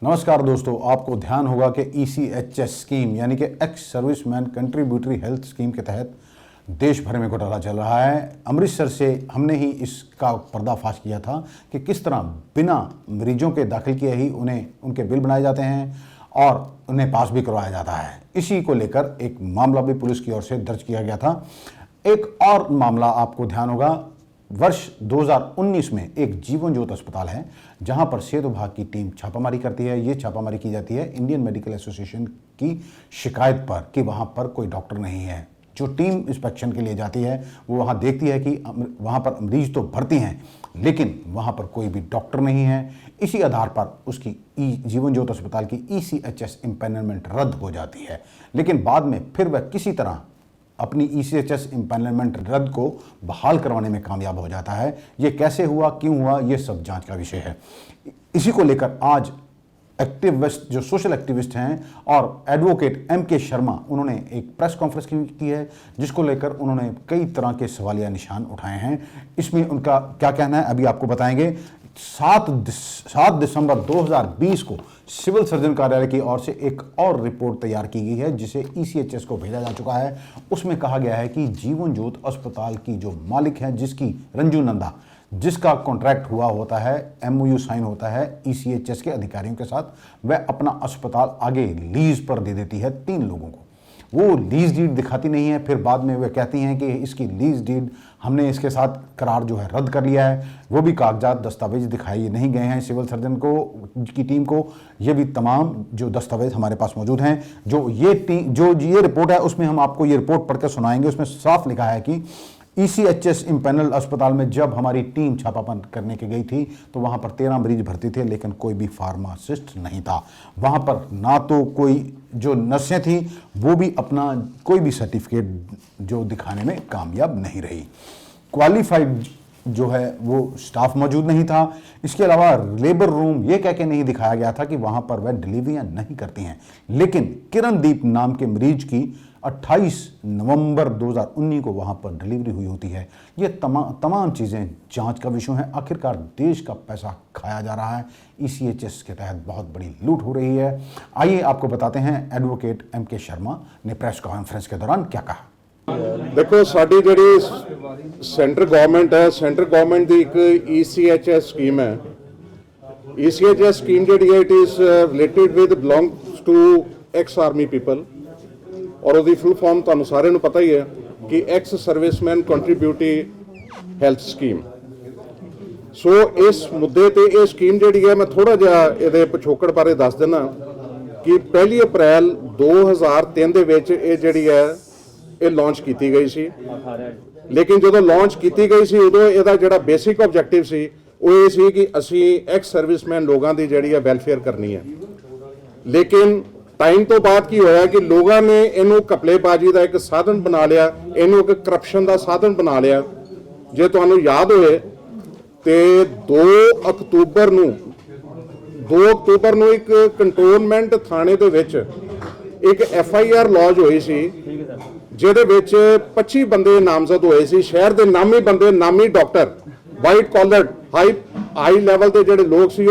नमस्कार दोस्तों, आपको ध्यान होगा कि ECHS स्कीम यानी कि ex serviceman contributory health scheme के तहत देश भर में घोटाला चल रहा है। अमृतसर से हमने ही इसका पर्दाफाश किया था कि किस तरह बिना मरीजों के दाखिल किए ही उन्हें उनके बिल बनाए जाते हैं और उन्हें पास भी करवाया जाता है। इसी को लेकर एक मामला भी पुलिस की ओर से दर्ज किया गया था। एक और मामला आपको ध्यान होगा, वर्ष 2019 में एक जीवन ज्योत अस्पताल है जहां पर सेहत विभाग की टीम छापामारी करती है। ये छापामारी की जाती है इंडियन मेडिकल एसोसिएशन की शिकायत पर कि वहां पर कोई डॉक्टर नहीं है। जो टीम इंस्पेक्शन के लिए जाती है वो वहां देखती है कि वहां पर मरीज तो भर्ती हैं लेकिन वहां पर कोई भी डॉक्टर नहीं है। इसी आधार पर उसकी जीवन ज्योत अस्पताल की ECHS इम्पैनलमेंट रद्द हो जाती है, लेकिन बाद में फिर वह किसी तरह अपनी ECHS इम्पैनलमेंट रद्द को बहाल करवाने में कामयाब हो जाता है। ये कैसे हुआ, क्यों हुआ, ये सब जांच का विषय है। इसी को लेकर आज एक्टिविस्ट जो सोशल एक्टिविस्ट हैं और एडवोकेट MK शर्मा, उन्होंने एक प्रेस कॉन्फ्रेंस की है जिसको लेकर उन्होंने कई तरह के सवालिया निशान उठाए हैं। इसमें उनका क्या कहना है अभी आपको बताएंगे। 7 दिसंबर 2020 को सिविल सर्जन कार्यालय की ओर से एक और रिपोर्ट तैयार की गई है जिसे ECHS को भेजा जा चुका है। उसमें कहा गया है कि जीवन ज्योत अस्पताल की जो मालिक है, जिसकी रंजू नंदा, जिसका कॉन्ट्रैक्ट हुआ होता है, MOU साइन होता है ECHS के अधिकारियों के साथ, वह अपना अस्पताल आगे लीज पर दे देती है 3 लोगों को। वो लीज डीड दिखाती नहीं है, फिर बाद में वे कहती हैं कि इसकी लीज डीड हमने इसके साथ करार जो है रद्द कर लिया है। वो भी कागजात दस्तावेज दिखाए नहीं गए हैं सिविल सर्जन को की टीम को। ये भी तमाम जो दस्तावेज हमारे पास मौजूद हैं। जो ये रिपोर्ट है उसमें हम आपको ये रिपोर्ट पढ़कर सुनाएंगे। उसमें साफ लिखा है कि ECHS इम्पैनल अस्पताल में जब हमारी टीम छापापन करने के गई थी तो वहाँ पर 13 मरीज भर्ती थे लेकिन कोई भी फार्मासिस्ट नहीं था। वहाँ पर ना तो कोई जो नर्सें थी वो भी अपना कोई भी सर्टिफिकेट जो दिखाने में कामयाब नहीं रही। क्वालिफाइड जो है वो स्टाफ मौजूद नहीं था। इसके अलावा लेबर रूम ये कह के नहीं दिखाया गया था कि वहाँ पर वह डिलीवरियाँ नहीं करती हैं, लेकिन किरणदीप नाम के मरीज की 28 नवंबर 2019 को वहाँ पर डिलीवरी हुई होती है। ये तमाम चीज़ें जांच का विषय है। आखिरकार देश का पैसा खाया जा रहा है। ECHS के तहत बहुत बड़ी लूट हो रही है। आइए आपको बताते हैं एडवोकेट MK शर्मा ने प्रेस कॉन्फ्रेंस के दौरान क्या कहा। देखो, साडी जिहड़ी सेंटर गवर्नमेंट है, सेंटर गवर्नमेंट की एक ECHS स्कीम है। ECHS स्कीम जिहड़ी है it is related with belongs to ex army people और उसकी फुल फॉर्म तुहानूं सारिआं नूं पता ही है कि ex serviceman contributory health scheme. So इस मुद्दे ते ये स्कीम जिहड़ी है मैं थोड़ा जिहा इहदे पिछोकड़ बारे दस दिना कि 1 अप्रैल 2003 दे विच ये जिहड़ी है ये लॉन्च की गई सी। लेकिन जो लॉन्च की गई सी उदों इहदा जिहड़ा बेसिक ऑब्जेक्टिव सी वो ये सी कि असी एक्स सर्विसमैन लोगों की जिहड़ी है वेलफेयर करनी है। लेकिन टाइम तो बाद की होया कि लोगों ने इनू घपलेबाजी का एक साधन बना लिया, इनू एक करप्शन का साधन बना लिया। जे तुहानू याद होए तो 2 अक्तूबर नू एक कंटोनमेंट थाने दे विच एक FIR लॉज हुई सी जिहदे विच 25 बंदे नामजद होए सी। शहर के नामी बंदे, नामी doctor, white collar high level के जिहड़े लोग सी,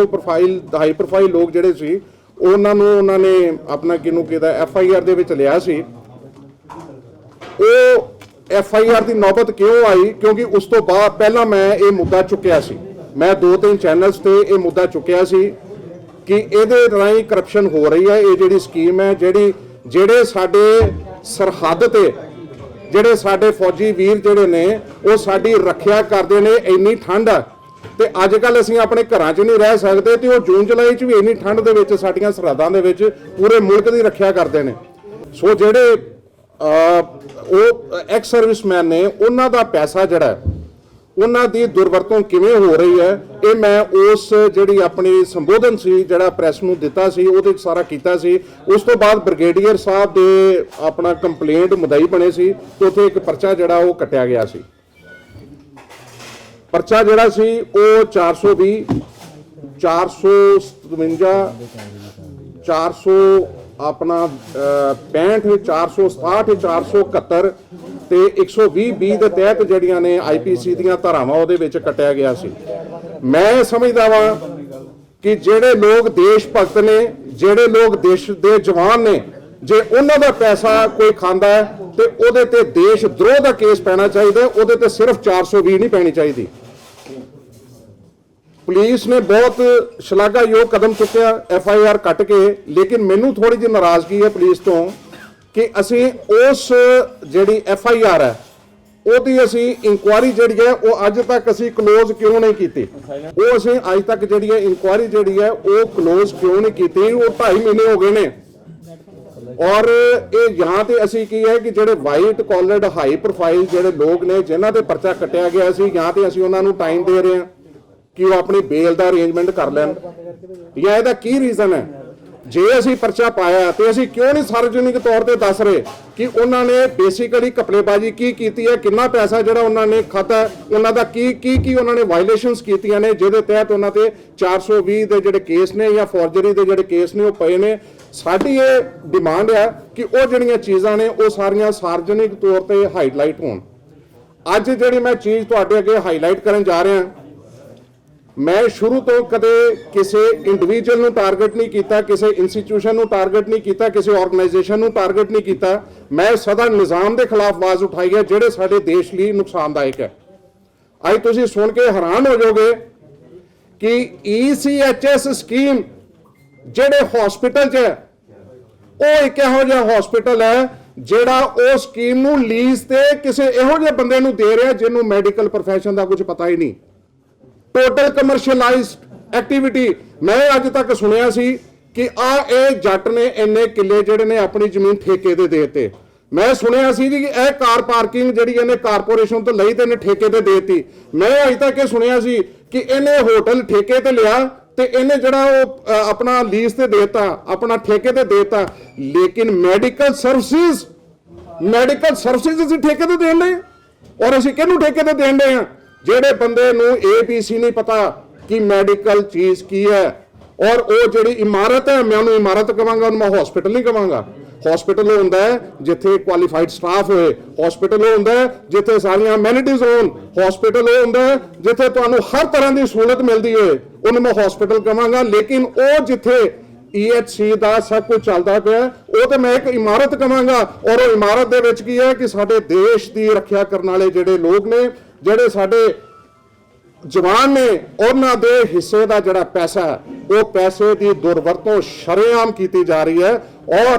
हाई प्रोफाइल लोग जिहड़े सी उन्होंने अपना किनू कहता FIR दे विच लिया सी। वो FIR की नौबत क्यों आई? क्योंकि उस तो बाद पहला मैं ये मुद्दा चुकिया सी, मैं 2-3 चैनल्स ते ये मुद्दा चुकिया सी कि इहदे राहीं करप्शन हो रही है। ये जिहड़ी स्कीम है, ਜਿਹੜੇ ਸਾਡੇ सरहद ते ਜਿਹੜੇ ਸਾਡੇ फौजी वीर ਜਿਹੜੇ ने वो साडी रखिया करते हैं। इन्नी ठंड है तो अजकल असीं अपने घरां 'च नहीं रह सकते तो जून जुलाई 'च भी इन्नी ठंड दे विच साडीआं सरहदां दे विच पूरे मुल्क की रखिया करते हैं। सो ਜਿਹੜੇ ਉਹ एक्स सर्विसमैन ने उन्हां दा पैसा जिहड़ा उन्हां दी दुरवरतों किवें हो रही है, ये मैं उस जिहड़ी अपनी संबोधन सी जिहड़ा प्रैस नूं दिता सी ਉਹਦੇ सारा कीता सी। उस तो बाद ब्रिगेडियर साहब दे अपना कंप्लेंट मुदई बने सी तो उत्थे एक परचा जिहड़ा वो कट्टिया गया सी। परचा जिहड़ा सी वो 420 457 400 अपना 65 467 471 ਤੇ 120 ਦੇ ਤਹਿਤ ਜਿਹੜੀਆਂ ਨੇ IPC ਦੀਆਂ ਧਾਰਾਵਾਂ ਉਹਦੇ ਵਿੱਚ ਕੱਟਿਆ ਗਿਆ ਸੀ। ਮੈਂ ਸਮਝਦਾ ਵਾਂ ਕਿ ਜਿਹੜੇ ਲੋਕ ਦੇਸ਼ ਭਗਤ ਨੇ, ਜਿਹੜੇ ਲੋਕ ਦੇਸ਼ ਦੇ ਜਵਾਨ ਨੇ, ਜੇ ਉਹਨਾਂ ਦਾ ਪੈਸਾ ਕੋਈ ਖਾਂਦਾ ਹੈ ਤੇ ਉਹਦੇ ਤੇ ਦੇਸ਼ ਦਰੋਹ ਦਾ ਕੇਸ ਪੈਣਾ ਚਾਹੀਦਾ, ਉਹਦੇ ਤੇ ਸਿਰਫ 420 ਨਹੀਂ ਪੈਣੀ ਚਾਹੀਦੀ। ਪੁਲਿਸ ਨੇ ਬਹੁਤ ਸ਼ਲਾਘਾਯੋਗ ਕਦਮ ਚੁੱਕਿਆ FIR ਕੱਟ ਕੇ, ਲੇਕਿਨ ਮੈਨੂੰ ਥੋੜੀ ਜਿਹੀ ਨਾਰਾਜ਼ਗੀ ਹੈ ਪੁਲਿਸ ਤੋਂ ਕਿ ਅਸੀਂ ਉਸ ਜਿਹੜੀ FIR ਹੈ ਉਹਦੀ ਅਸੀਂ ਇਨਕੁਆਇਰੀ ਜਿਹੜੀ ਹੈ ਉਹ ਅੱਜ ਤੱਕ ਅਸੀਂ ਕਲੋਜ਼ ਕਿਉਂ ਨਹੀਂ ਕੀਤੀ। ਉਹ ਅਸੀਂ ਅੱਜ ਤੱਕ ਜਿਹੜੀ ਹੈ ਇਨਕੁਆਇਰੀ ਜਿਹੜੀ ਹੈ ਉਹ ਕਲੋਜ਼ ਕਿਉਂ ਨਹੀਂ ਕੀਤੀ। ਉਹ 2.5 ਮਹੀਨੇ ਹੋ ਗਏ ਨੇ ਔਰ ਇਹ यहाँ ਤੇ ਅਸੀਂ ਕੀ ਹੈ ਕਿ ਜਿਹੜੇ ਵਾਈਟ ਕਾਲਰਡ ਹਾਈ ਪ੍ਰੋਫਾਈਲ ਜਿਹੜੇ ਲੋਕ ਨੇ ਜਿਨ੍ਹਾਂ ਦੇ ਪਰਚਾ ਕੱਟਿਆ ਗਿਆ ਸੀ, यहाँ ਤੇ ਅਸੀਂ ਉਹਨਾਂ ਨੂੰ ਟਾਈਮ ਦੇ ਰਹੇ ਹਾਂ ਕਿ ਉਹ ਆਪਣੀ ਬੇਲ ਦਾ ਅਰੇਂਜਮੈਂਟ ਕਰ ਲੈਣ। ਜਾਂ ਇਹਦਾ ਕੀ ਰੀਜ਼ਨ ਹੈ? ਜੇ ਅਸੀਂ ਪਰਚਾ ਪਾਇਆ ਤੇ ਅਸੀਂ ਕਿਉਂ ਨਹੀਂ ਸਾਰਵਜਨਿਕ ਤੌਰ ਤੇ ਦੱਸ ਰਹੇ ਕਿ ਉਹਨਾਂ ਨੇ ਬੇਸਿਕਲੀ ਘਪਲੇਬਾਜ਼ੀ ਕੀ ਕੀਤੀ ਹੈ, ਕਿੰਨਾ ਪੈਸਾ ਜਿਹੜਾ ਉਹਨਾਂ ਨੇ ਖਾਧਾ, ਉਹਨਾਂ ਦਾ ਕੀ ਉਹਨਾਂ ਨੇ ਵਾਇਲੇਸ਼ਨਸ ਕੀਤੀਆਂ ਨੇ ਜਿਹਦੇ ਤਹਿਤ ਉਹਨਾਂ ਤੇ 420 ਦੇ ਜਿਹੜੇ ਕੇਸ ਨੇ ਜਾਂ ਫੋਰਜਰੀ ਦੇ ਜਿਹੜੇ ਕੇਸ ਨੇ ਉਹ ਪਏ ਨੇ। ਸਾਡੀ ਇਹ ਡਿਮਾਂਡ ਹੈ ਕਿ ਉਹ ਜਿਹੜੀਆਂ ਚੀਜ਼ਾਂ ਨੇ ਉਹ ਸਾਰੀਆਂ ਸਾਰਵਜਨਿਕ ਤੌਰ ਤੇ ਹਾਈਲਾਈਟ ਹੋਣ। ਅੱਜ ਜਿਹੜੀ ਮੈਂ ਚੀਜ਼ ਤੁਹਾਡੇ ਅੱਗੇ ਹਾਈਲਾਈਟ ਕਰਨ ਜਾ ਰਿਹਾ, ਮੈਂ ਸ਼ੁਰੂ ਤੋਂ ਕਦੇ ਕਿਸੇ ਇੰਡੀਵਿਜੂਅਲ ਨੂੰ ਟਾਰਗੇਟ ਨਹੀਂ ਕੀਤਾ, ਕਿਸੇ ਇੰਸਟੀਟਿਊਸ਼ਨ ਨੂੰ ਟਾਰਗੇਟ ਨਹੀਂ ਕੀਤਾ, ਕਿਸੇ ਆਰਗੇਨਾਈਜੇਸ਼ਨ ਨੂੰ ਟਾਰਗੇਟ ਨਹੀਂ ਕੀਤਾ। ਮੈਂ ਸਦਾ ਨਿਜ਼ਾਮ ਦੇ ਖਿਲਾਫ ਆਵਾਜ਼ ਉਠਾਈ ਹੈ ਜਿਹੜੇ ਸਾਡੇ ਦੇਸ਼ ਲਈ ਨੁਕਸਾਨਦਾਇਕ ਹੈ। ਅੱਜ ਤੁਸੀਂ ਸੁਣ ਕੇ ਹੈਰਾਨ ਹੋ ਜਾਓਗੇ ਕਿ ECHS ਸਕੀਮ ਜਿਹੜੇ ਹਸਪੀਟਲ 'ਚ ਹੈ ਉਹ ਇੱਕ ਇਹੋ ਜਿਹਾ ਹਸਪੀਟਲ ਹੈ ਜਿਹੜਾ ਉਹ ਸਕੀਮ ਨੂੰ ਲੀਜ਼ ਤੇ ਕਿਸੇ ਇਹੋ ਜਿਹੇ ਬੰਦੇ ਨੂੰ ਦੇ ਰਿਹਾ ਜਿਹਨੂੰ ਮੈਡੀਕਲ ਪ੍ਰੋਫੈਸ਼ਨ ਦਾ ਕੁਝ ਪਤਾ ਹੀ ਨਹੀਂ। Total commercialised activity. ਮੈਂ ਅੱਜ ਤੱਕ ਸੁਣਿਆ ਸੀ ਕਿ ਇਹ ਜੱਟ ਨੇ ਇੰਨੇ ਕਿੱਲੇ ਜਿਹੜੇ ਨੇ ਆਪਣੀ ਜ਼ਮੀਨ ਠੇਕੇ ਤੇ ਦੇਤੇ। ਮੈਂ ਸੁਣਿਆ ਸੀ ਜੀ ਕਿ ਇਹ ਕਾਰ ਪਾਰਕਿੰਗ ਜਿਹੜੀ ਇਹਨੇ ਕਾਰਪੋਰੇਸ਼ਨ ਤੋਂ ਲਈ ਤੇ ਇਹਨੇ ਠੇਕੇ ਤੇ ਦੇਤੀ। ਮੈਂ ਅੱਜ ਤੱਕ ਇਹ ਸੁਣਿਆ ਸੀ ਕਿ ਇਹਨੇ ਹੋਟਲ ਠੇਕੇ ਤੇ ਲਿਆ ਤੇ ਇਹਨੇ ਜਿਹੜਾ ਉਹ ਆਪਣਾ ਲੀਜ਼ ਤੇ ਦੇਤਾ, ਆਪਣਾ ਠੇਕੇ ਤੇ ਦੇਤਾ। ਲੇਕਿਨ ਮੈਡੀਕਲ ਸਰਵਿਸਿਜ਼ ਅਸੀਂ ਠੇਕੇ ਤੇ ਦੇਣ ਲਏ। ਔਰ ਅਸੀਂ ਕਿਹਨੂੰ ਠੇਕੇ ਤੇ ਦੇਣ ਲਏ ਆ? ਜਿਹੜੇ ਬੰਦੇ ਨੂੰ ABC ਨਹੀਂ ਪਤਾ ਕਿ ਮੈਡੀਕਲ ਚੀਜ਼ ਕੀ ਹੈ। ਔਰ ਉਹ ਜਿਹੜੀ ਇਮਾਰਤ ਹੈ, ਮੈਂ ਉਹਨੂੰ ਇਮਾਰਤ ਕਹਾਂਗਾ, ਉਹਨੂੰ ਮੈਂ ਹਸਪੀਟਲ ਨਹੀਂ ਕਹਾਂਗਾ। ਹਸਪੀਟਲ ਉਹ ਹੁੰਦਾ ਹੈ ਜਿੱਥੇ ਕੁਆਲੀਫਾਈਡ ਸਟਾਫ ਹੋਏ, ਹਸਪੀਟਲ ਉਹ ਹੁੰਦਾ ਹੈ ਜਿੱਥੇ ਸਾਰੀਆਂ ਅਮੈਨਿਟੀਜ਼ ਹੋਣ, ਹਸਪੀਟਲ ਉਹ ਹੁੰਦਾ ਹੈ ਜਿੱਥੇ ਤੁਹਾਨੂੰ ਹਰ ਤਰ੍ਹਾਂ ਦੀ ਸਹੂਲਤ ਮਿਲਦੀ ਹੋਏ, ਉਹਨੂੰ ਮੈਂ ਹਸਪੀਟਲ ਕਹਾਂਗਾ। ਲੇਕਿਨ ਉਹ ਜਿੱਥੇ EHC ਦਾ ਸਭ ਕੁਝ ਚੱਲਦਾ ਪਿਆ ਉਹ ਤੇ ਮੈਂ ਇੱਕ ਇਮਾਰਤ ਕਹਾਂਗਾ। ਔਰ ਉਹ ਇਮਾਰਤ ਦੇ ਵਿੱਚ ਕੀ ਹੈ ਕਿ ਸਾਡੇ ਦੇਸ਼ ਦੀ ਰੱਖਿਆ ਕਰਨ ਵਾਲੇ ਜਿਹੜੇ ਲੋਕ ਨੇ, ਜਿਹੜੇ ਸਾਡੇ ਜਵਾਨ ਨੇ, ਉਹਨਾਂ ਦੇ ਹਿੱਸੇ ਦਾ ਜਿਹੜਾ ਪੈਸਾ ਉਹ ਪੈਸੇ ਦੀ ਦੁਰਵਰਤੋਂ ਸ਼ਰੇਆਮ ਕੀਤੀ ਜਾ ਰਹੀ ਹੈ। ਔਰ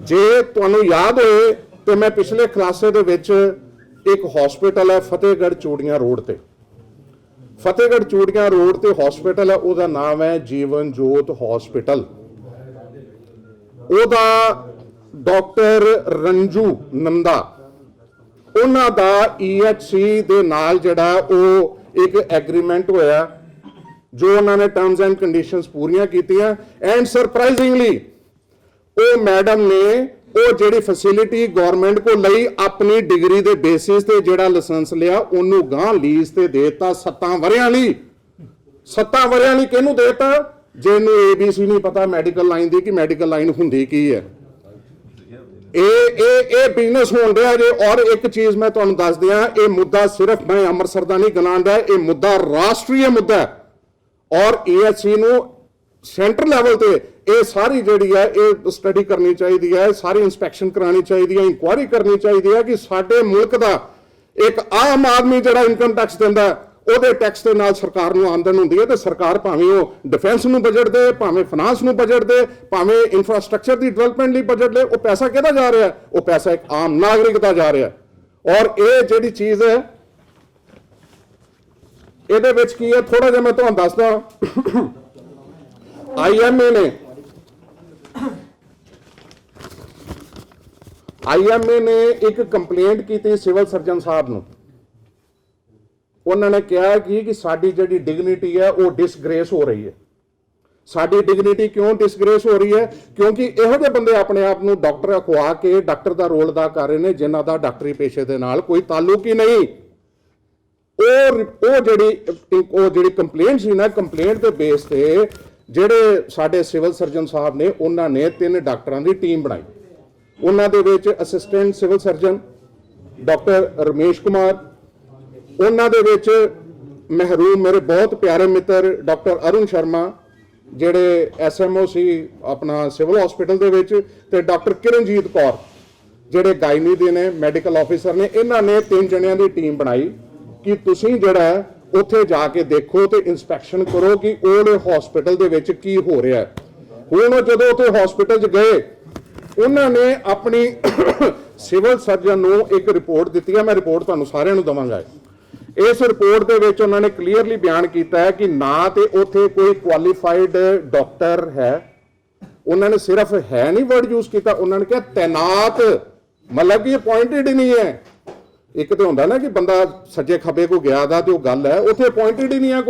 ਜੇ ਤੁਹਾਨੂੰ ਯਾਦ ਹੋਏ ਤੇ ਮੈਂ ਪਿਛਲੇ ਕਲਾਸੇ ਦੇ ਵਿੱਚ ਇੱਕ ਹਸਪੀਟਲ ਹੈ ਫਤਿਹਗੜ੍ਹ ਚੂੜੀਆਂ ਰੋਡ ਤੇ, ਫਤਿਹਗੜ੍ਹ ਚੂੜੀਆਂ ਰੋਡ ਤੇ ਹਸਪੀਟਲ ਹੈ, ਉਹਦਾ ਨਾਮ ਹੈ ਜੀਵਨ ਜੋਤ ਹਸਪੀਟਲ। ਉਹਦਾ ਡਾਕਟਰ ਰੰਜੂ ਨੰਦਾ, ਉਹਨਾਂ ਦਾ EHC ਦੇ ਨਾਲ ਜਿਹੜਾ ਉਹ ਇੱਕ ਐਗਰੀਮੈਂਟ ਹੋਇਆ ਜੋ ਉਹਨਾਂ ਨੇ ਟਰਮਸ ਐਂਡ ਕੰਡੀਸ਼ਨਸ ਪੂਰੀਆਂ ਕੀਤੀਆਂ। ਐਂਡ ਸਰਪ੍ਰਾਈਜ਼ਿੰਗਲੀ ਉਹ ਮੈਡਮ ਨੇ ਉਹ ਜਿਹੜੀ ਫੈਸਿਲਿਟੀ ਗਵਰਨਮੈਂਟ ਕੋਲ ਲਈ ਆਪਣੀ ਡਿਗਰੀ ਦੇ ਬੇਸਿਸ ਤੇ ਜਿਹੜਾ ਲਾਇਸੈਂਸ ਲਿਆ ਉਹਨੂੰ ਗਾਂ ਲੀਜ਼ ਤੇ ਦੇਤਾ 7 ਵਰਿਆਂ ਲਈ। 7 ਵਰਿਆਂ ਲਈ ਕਿਹਨੂੰ ਦੇਤਾ? ਜਿਹਨੂੰ ABC ਨਹੀਂ ਪਤਾ ਮੈਡੀਕਲ ਲਾਈਨ ਦੀ ਕਿ ਮੈਡੀਕਲ ਲਾਈਨ ਹੁੰਦੀ ਕੀ ਹੈ। ਇਹ ਬਿਜ਼ਨਸ ਹੋਣ ਡਿਆ ਜੇ। ਔਰ ਇੱਕ ਚੀਜ਼ ਮੈਂ ਤੁਹਾਨੂੰ ਦੱਸ ਦਿਆਂ, ਇਹ ਮੁੱਦਾ ਸਿਰਫ ਮੈਂ ਅੰਮ੍ਰਿਤਸਰ ਦਾ ਨਹੀਂ ਗਲਾਂਦਾ, ਇਹ ਮੁੱਦਾ ਰਾਸ਼ਟਰੀ ਮੁੱਦਾ ਹੈ। ਔਰ EHC ਨੂੰ ਸੈਂਟਰ ਲੈਵਲ ਤੇ ਇਹ ਸਾਰੀ ਜਿਹੜੀ ਹੈ ਇਹ ਸਟੱਡੀ ਕਰਨੀ ਚਾਹੀਦੀ ਹੈ, ਸਾਰੀ ਇੰਸਪੈਕਸ਼ਨ ਕਰਾਉਣੀ ਚਾਹੀਦੀ ਹੈ, ਇਨਕੁਆਇਰੀ ਕਰਨੀ ਚਾਹੀਦੀ ਹੈ ਕਿ ਸਾਡੇ ਮੁਲਕ ਦਾ ਇੱਕ ਆਮ ਆਦਮੀ ਜਿਹੜਾ ਇਨਕਮ ਟੈਕਸ ਦਿੰਦਾ ਉਹਦੇ ਟੈਕਸ ਦੇ ਨਾਲ ਸਰਕਾਰ ਨੂੰ ਆਮਦਨ ਹੁੰਦੀ ਹੈ। ਤੇ ਸਰਕਾਰ ਭਾਵੇਂ ਉਹ ਡਿਫੈਂਸ ਨੂੰ ਬਜਟ ਦੇ, ਭਾਵੇਂ ਫਾਈਨਾਂਸ ਨੂੰ ਬਜਟ ਦੇ, ਭਾਵੇਂ ਇਨਫਰਾਸਟ੍ਰਕਚਰ ਦੀ ਡਿਵੈਲਪਮੈਂਟ ਲਈ ਬਜਟ ਦੇ, ਉਹ ਪੈਸਾ ਕਿਹਦਾ ਜਾ ਰਿਹਾ? ਉਹ ਪੈਸਾ ਇੱਕ ਆਮ ਨਾਗਰਿਕ ਦਾ ਜਾ ਰਿਹਾ। ਔਰ ਇਹ ਜਿਹੜੀ ਚੀਜ਼ ਹੈ ਇਹਦੇ ਵਿੱਚ ਕੀ ਹੈ ਥੋੜਾ ਜਿਹਾ ਮੈਂ ਤੁਹਾਨੂੰ ਦੱਸਦਾ। IMA ਨੇ ਇੱਕ ਕੰਪਲੇਂਟ ਕੀਤੀ ਸਿਵਲ ਸਰਜਨ ਸਾਹਿਬ ਨੂੰ। ਉਹਨਾਂ ਨੇ ਕਿਹਾ ਕਿ ਸਾਡੀ ਜਿਹੜੀ ਡਿਗਨਿਟੀ ਹੈ ਉਹ ਡਿਸਗ੍ਰੇਸ ਹੋ ਰਹੀ ਹੈ। ਸਾਡੀ ਡਿਗਨਿਟੀ ਕਿਉਂ ਡਿਸਗ੍ਰੇਸ ਹੋ ਰਹੀ ਹੈ? ਕਿਉਂਕਿ ਇਹੋ ਜਿਹੇ ਬੰਦੇ ਆਪਣੇ ਆਪ ਨੂੰ ਡਾਕਟਰ ਅਖਵਾ ਕੇ ਡਾਕਟਰ ਦਾ ਰੋਲ ਅਦਾ ਕਰ ਰਹੇ ਨੇ ਜਿਨ੍ਹਾਂ ਦਾ ਡਾਕਟਰੀ ਪੇਸ਼ੇ ਦੇ ਨਾਲ ਕੋਈ ਤਾਲੁਕ ਹੀ ਨਹੀਂ। ਉਹ ਜਿਹੜੀ ਕੰਪਲੇਂਟ ਸੀ ਨਾ, ਕੰਪਲੇਂਟ ਦੇ ਬੇਸ ਤੇ ਜਿਹੜੇ ਸਾਡੇ ਸਿਵਲ ਸਰਜਨ ਸਾਹਿਬ ਨੇ ਉਹਨਾਂ ਨੇ 3 ਡਾਕਟਰਾਂ ਦੀ ਟੀਮ ਬਣਾਈ। ਉਹਨਾਂ ਦੇ ਵਿੱਚ assistant civil surgeon doctor Ramesh Kumar, ਉਹਨਾਂ ਦੇ ਵਿੱਚ ਮਹਿਰੂਮ ਮੇਰੇ ਬਹੁਤ ਪਿਆਰੇ ਮਿੱਤਰ ਡਾਕਟਰ ਅਰੁਣ ਸ਼ਰਮਾ ਜਿਹੜੇ ਐਸਐਮਓ ਸੀ ਆਪਣਾ ਸਿਵਲ ਹਸਪੀਟਲ ਦੇ ਵਿੱਚ, ਤੇ ਡਾਕਟਰ ਕਿਰਨਜੀਤ ਕੌਰ ਜਿਹੜੇ ਗਾਇਨੀ ਦੇ ਨੇ ਮੈਡੀਕਲ ਆਫੀਸਰ ਨੇ, ਇਹਨਾਂ ਨੇ 3 ਜਣਿਆਂ ਦੀ ਟੀਮ ਬਣਾਈ ਕਿ ਤੁਸੀਂ ਜਿਹੜਾ ਉੱਥੇ ਜਾ ਕੇ ਦੇਖੋ ਤੇ ਇਨਸਪੈਕਸ਼ਨ ਕਰੋ ਕਿ ਉਹਦੇ ਹਸਪੀਟਲ ਦੇ ਵਿੱਚ ਕੀ ਹੋ ਰਿਹਾ ਹੈ। ਹੁਣ ਜਦੋਂ ਉੱਥੇ ਹਸਪੀਟਲ 'ਚ ਗਏ, ਉਹਨਾਂ ਨੇ ਆਪਣੀ ਸਿਵਲ ਸਰਜਨ ਨੂੰ ਇੱਕ ਰਿਪੋਰਟ ਦਿੱਤੀ ਹੈ, ਮੈਂ ਰਿਪੋਰਟ ਤੁਹਾਨੂੰ ਸਾਰਿਆਂ ਨੂੰ ਦਵਾਂਗਾ। ਇਸ ਰਿਪੋਰਟ ਦੇ ਵਿੱਚ ਉਹਨਾਂ ਨੇ ਕਲੀਅਰਲੀ ਬਿਆਨ ਕੀਤਾ ਹੈ ਕਿ ਨਾ ਤੇ ਉੱਥੇ ਕੋਈ ਕੁਆਲੀਫਾਈਡ ਡਾਕਟਰ ਹੈ, ਉਹਨਾਂ ਨੇ ਸਿਰਫ ਹੈ ਨਹੀਂ ਵਰਡ ਯੂਜ਼ ਕੀਤਾ, ਉਹਨਾਂ ਨੇ ਕਿਹਾ ਤੈਨਾਤ, ਮਤਲਬ ਕਿ ਅਪਾਇੰਟਡ ਹੀ ਨਹੀਂ ਹੈ। ਇੱਕ ਤੇ ਹੁੰਦਾ ਨਾ ਕਿ ਬੰਦਾ ਸੱਜੇ ਖੱਬੇ ਕੋ ਗਿਆ ਦਾ ਤੇ ਉਹ ਗੱਲ ਹੈ, ਉੱਥੇ ਅਪਾਇੰਟਡ ਹੀ ਨਹੀਂ ਹੈ,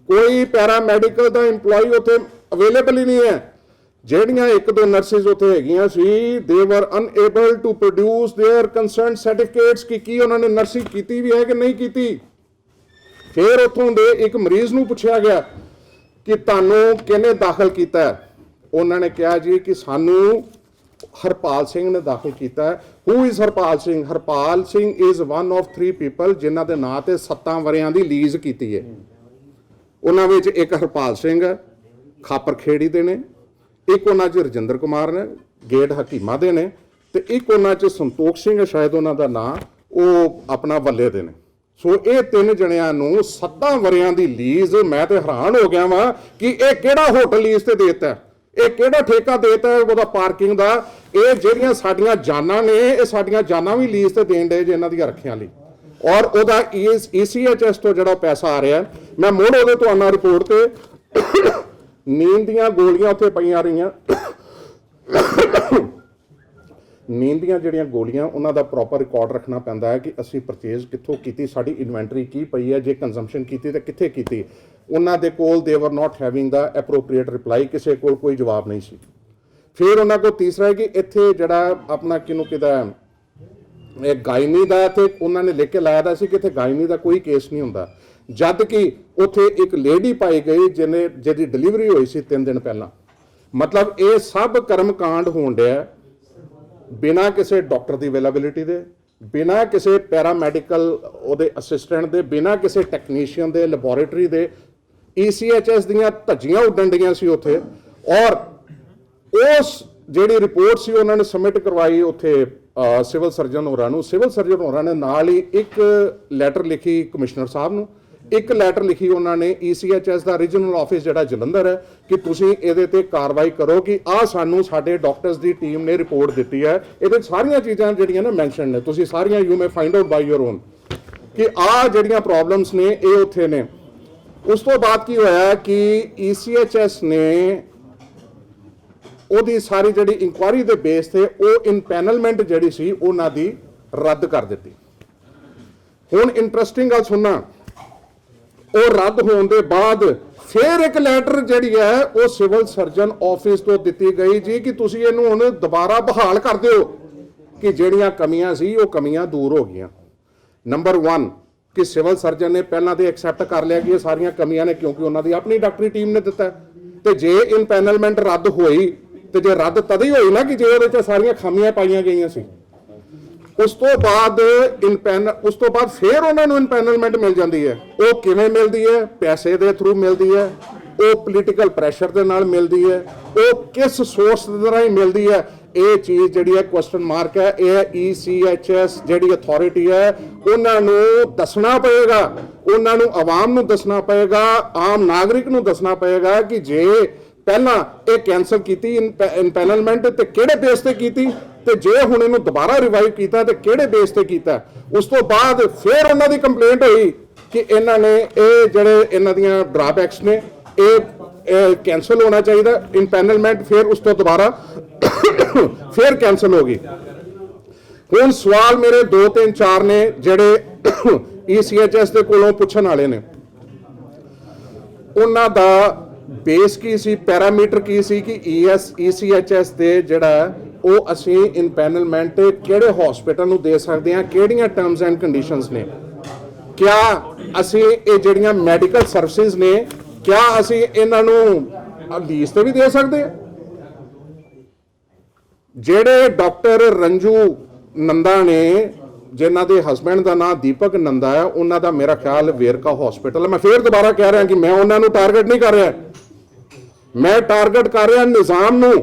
ਕੋਈ ਪੈਰਾਮੈਡੀਕਲ ਦਾ EMPLOYE ਉੱਥੇ ਅਵੇਲੇਬਲ ਹੀ ਨਹੀਂ ਹੈ। ਜਿਹੜੀਆਂ 1-2 ਨਰਸਿਸ ਉੱਥੇ ਹੈਗੀਆਂ ਸੀ, they were unable to produce their concerned certificates ਕਿ ਕੀ ਉਹਨਾਂ ਨੇ ਨਰਸਿੰਗ ਕੀਤੀ ਵੀ ਹੈ ਕਿ ਨਹੀਂ ਕੀਤੀ। ਫਿਰ ਉੱਥੋਂ ਦੇ ਇੱਕ ਮਰੀਜ਼ ਨੂੰ ਪੁੱਛਿਆ ਗਿਆ ਕਿ ਤੁਹਾਨੂੰ ਕਿਹਨੇ ਦਾਖਲ ਕੀਤਾ ਹੈ, ਉਹਨਾਂ ਨੇ ਕਿਹਾ ਜੀ ਕਿ ਸਾਨੂੰ ਹਰਪਾਲ ਸਿੰਘ ਨੇ ਦਾਖਲ ਕੀਤਾ ਹੈ। Who is Harpal Singh? Harpal Singh is one of 3 people ਜਿਨ੍ਹਾਂ ਦੇ ਨਾਂ ਤੇ 7 ਵਰਿਆਂ ਦੀ ਲੀਜ਼ ਕੀਤੀ ਹੈ। ਉਹਨਾਂ ਵਿੱਚ ਇੱਕ ਹਰਪਾਲ ਸਿੰਘ ਹੈ, ਖਾਪਰ ਖੇੜੀ ਦੇ ਨੇ, ਇੱਕ ਉਹਨਾਂ 'ਚ ਰਜਿੰਦਰ ਕੁਮਾਰ ਨੇ, ਗੇਟ ਹਕੀਮਾ ਦੇ ਨੇ, ਤੇ ਇੱਕ ਉਹਨਾਂ 'ਚ ਸੰਤੋਖ ਸਿੰਘ ਹੈ ਸ਼ਾਇਦ ਉਹਨਾਂ ਦਾ ਨਾਂ, ਉਹ ਆਪਣਾ ਵੱਲੇ ਦੇ ਨੇ। ਸੋ ਇਹ 3 ਜਣਿਆਂ ਨੂੰ 7 ਵਰਿਆਂ ਦੀ ਲੀਜ਼, ਮੈਂ ਤੇ ਹੈਰਾਨ ਹੋ ਗਿਆ ਵਾਂ ਕਿ ਇਹ ਕਿਹੜਾ ਹੋਟਲ ਲੀਜ਼ ਤੇ ਦੇਤਾ, ਇਹ ਕਿਹੜਾ ਠੇਕਾ ਦੇਤਾ ਉਹਦਾ ਪਾਰਕਿੰਗ ਦਾ। ਇਹ ਜਿਹੜੀਆਂ ਸਾਡੀਆਂ ਜਾਨਾਂ ਨੇ, ਇਹ ਸਾਡੀਆਂ ਜਾਨਾਂ ਵੀ ਲੀਜ਼ ਤੇ ਦੇਣ ਦੇ ਜੇ ਇਹਨਾਂ ਦੀਆਂ ਰੱਖਿਆਂ ਲਈ, ਔਰ ਉਹਦਾ ECHS ਤੋਂ ਜਿਹੜਾ ਪੈਸਾ ਆ ਰਿਹਾ। ਮੈਂ ਮੁੜ ਉਹਦੇ ਤੋਂ ਆਉਣਾ ਰਿਪੋਰਟ ਤੇ, ਨੀਂਦ ਦੀਆਂ ਗੋਲੀਆਂ ਉੱਥੇ ਪਈਆਂ ਰਹੀਆਂ, ਨੀਂਦ ਦੀਆਂ ਜਿਹੜੀਆਂ ਗੋਲੀਆਂ ਉਹਨਾਂ ਦਾ ਪ੍ਰੋਪਰ ਰਿਕਾਰਡ ਰੱਖਣਾ ਪੈਂਦਾ ਹੈ ਕਿ ਅਸੀਂ ਪਰਚੇਜ਼ ਕਿੱਥੋਂ ਕੀਤੀ, ਸਾਡੀ ਇਨਵੈਂਟਰੀ ਕੀ ਪਈ ਹੈ, ਜੇ ਕੰਜ਼ੰਪਸ਼ਨ ਕੀਤੀ ਤਾਂ ਕਿੱਥੇ ਕੀਤੀ। ਉਹਨਾਂ ਦੇ ਕੋਲ ਦੇ ਵਰ ਨਾਟ ਹੈਵਿੰਗ ਦਾ ਐਪਰੋਪਰੀਏਟ ਰਿਪਲਾਈ, ਕਿਸੇ ਕੋਲ ਕੋਈ ਜਵਾਬ ਨਹੀਂ ਸੀ। ਫਿਰ ਉਹਨਾਂ ਕੋਲ ਤੀਸਰਾ ਹੈ ਕਿ ਇੱਥੇ ਜਿਹੜਾ ਆਪਣਾ ਕਿਹਨੂੰ ਕਿਹਦਾ ਇਹ ਗਾਇਨੀ ਦਾ, ਤੇ ਉਹਨਾਂ ਨੇ ਲਿਖ ਕੇ ਲਾਇਆ ਦਾ ਸੀ ਕਿ ਇੱਥੇ ਗਾਇਨੀ ਦਾ ਕੋਈ ਕੇਸ ਨਹੀਂ ਹੁੰਦਾ, ਜਦ ਕਿ ਉੱਥੇ ਇੱਕ ਲੇਡੀ ਪਾਈ ਗਈ ਜਿਹਦੀ ਡਿਲੀਵਰੀ ਹੋਈ ਸੀ 3 ਦਿਨ ਪਹਿਲਾਂ। ਮਤਲਬ ਇਹ ਸਭ ਕਰਮਕਾਂਡ ਹੋਣ ਡਿਆ ਬਿਨਾਂ ਕਿਸੇ ਡਾਕਟਰ ਦੀ ਅਵੇਲੇਬਿਲਿਟੀ ਦੇ, ਬਿਨਾਂ ਕਿਸੇ ਪੈਰਾਮੈਡੀਕਲ ਉਹਦੇ ਅਸਿਸਟੈਂਟ ਦੇ, ਬਿਨਾਂ ਕਿਸੇ ਟੈਕਨੀਸ਼ੀਅਨ ਦੇ, ਲੈਬੋਰੇਟਰੀ ਦੇ। ECHS ਦੀਆਂ ਧੱਜੀਆਂ ਉੱਡਣ ਡੀਆਂ ਸੀ ਉੱਥੇ। ਔਰ ਉਸ ਜਿਹੜੀ ਰਿਪੋਰਟ ਸੀ ਉਹਨਾਂ ਨੇ ਸਬਮਿਟ ਕਰਵਾਈ ਉੱਥੇ ਸਿਵਲ ਸਰਜਨ ਹੋਰਾਂ ਨੂੰ। ਸਿਵਲ ਸਰਜਨ ਹੋਰਾਂ ਨੇ ਨਾਲ ਹੀ ਇੱਕ ਲੈਟਰ ਲਿਖੀ ਕਮਿਸ਼ਨਰ ਸਾਹਿਬ ਨੂੰ, ਇੱਕ ਲੈਟਰ ਲਿਖੀ ਉਹਨਾਂ ਨੇ ECHS ਦਾ ਰੀਜਨਲ ਆਫਿਸ ਜਿਹੜਾ ਜਲੰਧਰ ਹੈ ਕਿ ਤੁਸੀਂ ਇਹਦੇ ਤੇ ਕਾਰਵਾਈ ਕਰੋ ਕਿ ਆਹ ਸਾਨੂੰ ਸਾਡੇ ਡਾਕਟਰਸ ਦੀ ਟੀਮ ਨੇ ਰਿਪੋਰਟ ਦਿੱਤੀ ਹੈ, ਇਹਦੇ ਸਾਰੀਆਂ ਚੀਜ਼ਾਂ ਜਿਹੜੀਆਂ ਨੇ ਮੈਂਸ਼ਨ ਨੇ, ਤੁਸੀਂ ਸਾਰੀਆਂ you may find out by your own ਕਿ ਆਹ ਜਿਹੜੀਆਂ ਪ੍ਰੋਬਲਮਸ ਨੇ ਇਹ ਉੱਥੇ ਨੇ। ਉਸ ਤੋਂ ਬਾਅਦ ਕੀ ਹੋਇਆ ਕਿ ECHS ਨੇ ਉਹਦੀ ਸਾਰੀ ਜਿਹੜੀ ਇਨਕੁਆਇਰੀ ਦੇ ਬੇਸ ਤੇ ਉਹ ਇਨਪੈਨਲਮੈਂਟ ਜਿਹੜੀ ਸੀ ਉਹਨਾਂ ਦੀ ਰੱਦ ਕਰ ਦਿੱਤੀ। ਹੁਣ ਇੰਟਰਸਟਿੰਗ ਗੱਲ ਸੁਣਨਾ, ਉਹ ਰੱਦ ਹੋਣ ਦੇ ਬਾਅਦ ਫਿਰ ਇੱਕ ਲੈਟਰ ਜਿਹੜੀ ਹੈ ਉਹ ਸਿਵਲ ਸਰਜਨ ਆਫਿਸ ਤੋਂ ਦਿੱਤੀ ਗਈ ਜੀ ਕਿ ਤੁਸੀਂ ਇਹਨੂੰ ਹੁਣ ਦੁਬਾਰਾ ਬਹਾਲ ਕਰ ਦਿਓ ਕਿ ਜਿਹੜੀਆਂ ਕਮੀਆਂ ਸੀ ਉਹ ਕਮੀਆਂ ਦੂਰ ਹੋ ਗਈਆਂ। ਨੰਬਰ 1 ਕਿ ਸਿਵਲ ਸਰਜਨ ਨੇ ਪਹਿਲਾਂ ਤੇ ਐਕਸੈਪਟ ਕਰ ਲਿਆ ਕਿ ਇਹ ਸਾਰੀਆਂ ਕਮੀਆਂ ਨੇ ਕਿਉਂਕਿ ਉਹਨਾਂ ਦੀ ਆਪਣੀ ਡਾਕਟਰੀ ਟੀਮ ਨੇ ਦਿੱਤਾ, ਤੇ ਜੇ ਇਨਪੈਨਲਮੈਂਟ ਰੱਦ ਹੋਈ ਤੇ ਜੇ ਰੱਦ ਤਦ ਹੀ ਹੋਈ ਨਾ ਕਿ ਜੇ ਉਹਦੇ 'ਚ ਸਾਰੀਆਂ ਖਾਮੀਆਂ ਪਾਈਆਂ ਗਈਆਂ ਸੀ। ਉਸ ਤੋਂ ਬਾਅਦ ਫਿਰ ਉਹਨਾਂ ਨੂੰ ਇਨਪੈਨਲਮੈਂਟ ਮਿਲ ਜਾਂਦੀ ਹੈ। ਉਹ ਕਿਵੇਂ ਮਿਲਦੀ ਹੈ? ਪੈਸੇ ਦੇ ਥਰੂ ਮਿਲਦੀ ਹੈ, ਉਹ ਪੋਲੀਟੀਕਲ ਪ੍ਰੈਸ਼ਰ ਦੇ ਨਾਲ ਮਿਲਦੀ ਹੈ, ਉਹ ਕਿਸ ਸੋਰਸ ਦੇ ਰਾਹੀਂ ਮਿਲਦੀ ਹੈ? ਇਹ ਚੀਜ਼ ਜਿਹੜੀ ਹੈ ਕੁਐਸਚਨ ਮਾਰਕ ਹੈ। ਇਹ ECHS ਜਿਹੜੀ ਅਥਾਰਟੀ ਹੈ ਉਹਨਾਂ ਨੂੰ ਦੱਸਣਾ ਪਏਗਾ, ਉਹਨਾਂ ਨੂੰ ਆਵਾਮ ਨੂੰ ਦੱਸਣਾ ਪਏਗਾ, ਆਮ ਨਾਗਰਿਕ ਨੂੰ ਦੱਸਣਾ ਪਏਗਾ ਕਿ ਜੇ ਪਹਿਲਾਂ ਇਹ ਕੈਂਸਲ ਕੀਤੀ ਇਨਪੈਨਲਮੈਂਟ ਤੇ ਕਿਹੜੇ ਬੇਸ ਤੇ ਕੀਤੀ, ਤੇ ਜੇ ਹੁਣ ਇਹਨੂੰ ਦੁਬਾਰਾ ਰਿਵਾਈਵ ਕੀਤਾ ਤੇ ਕਿਹੜੇ ਬੇਸ ਤੇ ਕੀਤਾ। ਉਸ ਤੋਂ ਬਾਅਦ ਫਿਰ ਉਹਨਾਂ ਦੀ ਕੰਪਲੇਂਟ ਹੋਈ ਕਿ ਇਹਨਾਂ ਨੇ ਇਹ ਜਿਹੜੇ ਇਹਨਾਂ ਦੀਆਂ ਡਰਾਬੈਕਸ ਨੇ ਇਹ ਕੈਂਸਲ ਹੋਣਾ ਚਾਹੀਦਾ ਇਨਪੈਨਲਮੈਂਟ। ਫਿਰ ਉਸ ਤੋਂ ਦੁਬਾਰਾ ਫਿਰ ਕੈਂਸਲ ਹੋ ਗਈ। ਹੁਣ ਸਵਾਲ ਮੇਰੇ 2 3 4 ਨੇ ਜਿਹੜੇ ECHS ਦੇ ਕੋਲੋਂ ਪੁੱਛਣ ਵਾਲੇ ਨੇ। ਉਹਨਾਂ ਦਾ ਬੇਸ ਕੀ ਸੀ, ਪੈਰਾਮੀਟਰ ਕੀ ਸੀ ਕਿ ECHS ਦੇ ਜਿਹੜਾ ਉਹ ਅਸੀਂ ਇਨਪੈਨਲਮੈਂਟ ਕਿਹੜੇ ਹਸਪੀਟਲ ਨੂੰ ਦੇ ਸਕਦੇ ਹਾਂ, ਕਿਹੜੀਆਂ ਟਰਮਸ ਐਂਡ ਕੰਡੀਸ਼ਨਸ ਨੇ, ਕਿਆ ਅਸੀਂ ਇਹ ਜਿਹੜੀਆਂ ਮੈਡੀਕਲ ਸਰਵਿਸਿਜ਼ ਨੇ ਕਿਆ ਅਸੀਂ ਇਹਨਾਂ ਨੂੰ ਲੀਜ਼ ਤੇ ਵੀ ਦੇ ਸਕਦੇ ਹਾਂ। ਜਿਹੜੇ ਡਾਕਟਰ ਰੰਜੂ ਨੰਦਾ ਨੇ ਜਿਨ੍ਹਾਂ ਦੇ ਹਸਬੈਂਡ ਦਾ ਨਾਮ ਦੀਪਕ ਨੰਦਾ ਹੈ, ਉਹਨਾਂ ਦਾ ਮੇਰਾ ਖਿਆਲ ਵੇਰਕਾ ਹਸਪੀਟਲ। ਮੈਂ ਫੇਰ ਦੁਬਾਰਾ ਕਹਿ ਰਿਹਾ ਕਿ ਮੈਂ ਉਹਨਾਂ ਨੂੰ ਟਾਰਗੇਟ ਨਹੀਂ ਕਰ ਰਿਹਾ, ਮੈਂ ਟਾਰਗੇਟ ਕਰ ਰਿਹਾ ਨਿਜ਼ਾਮ ਨੂੰ।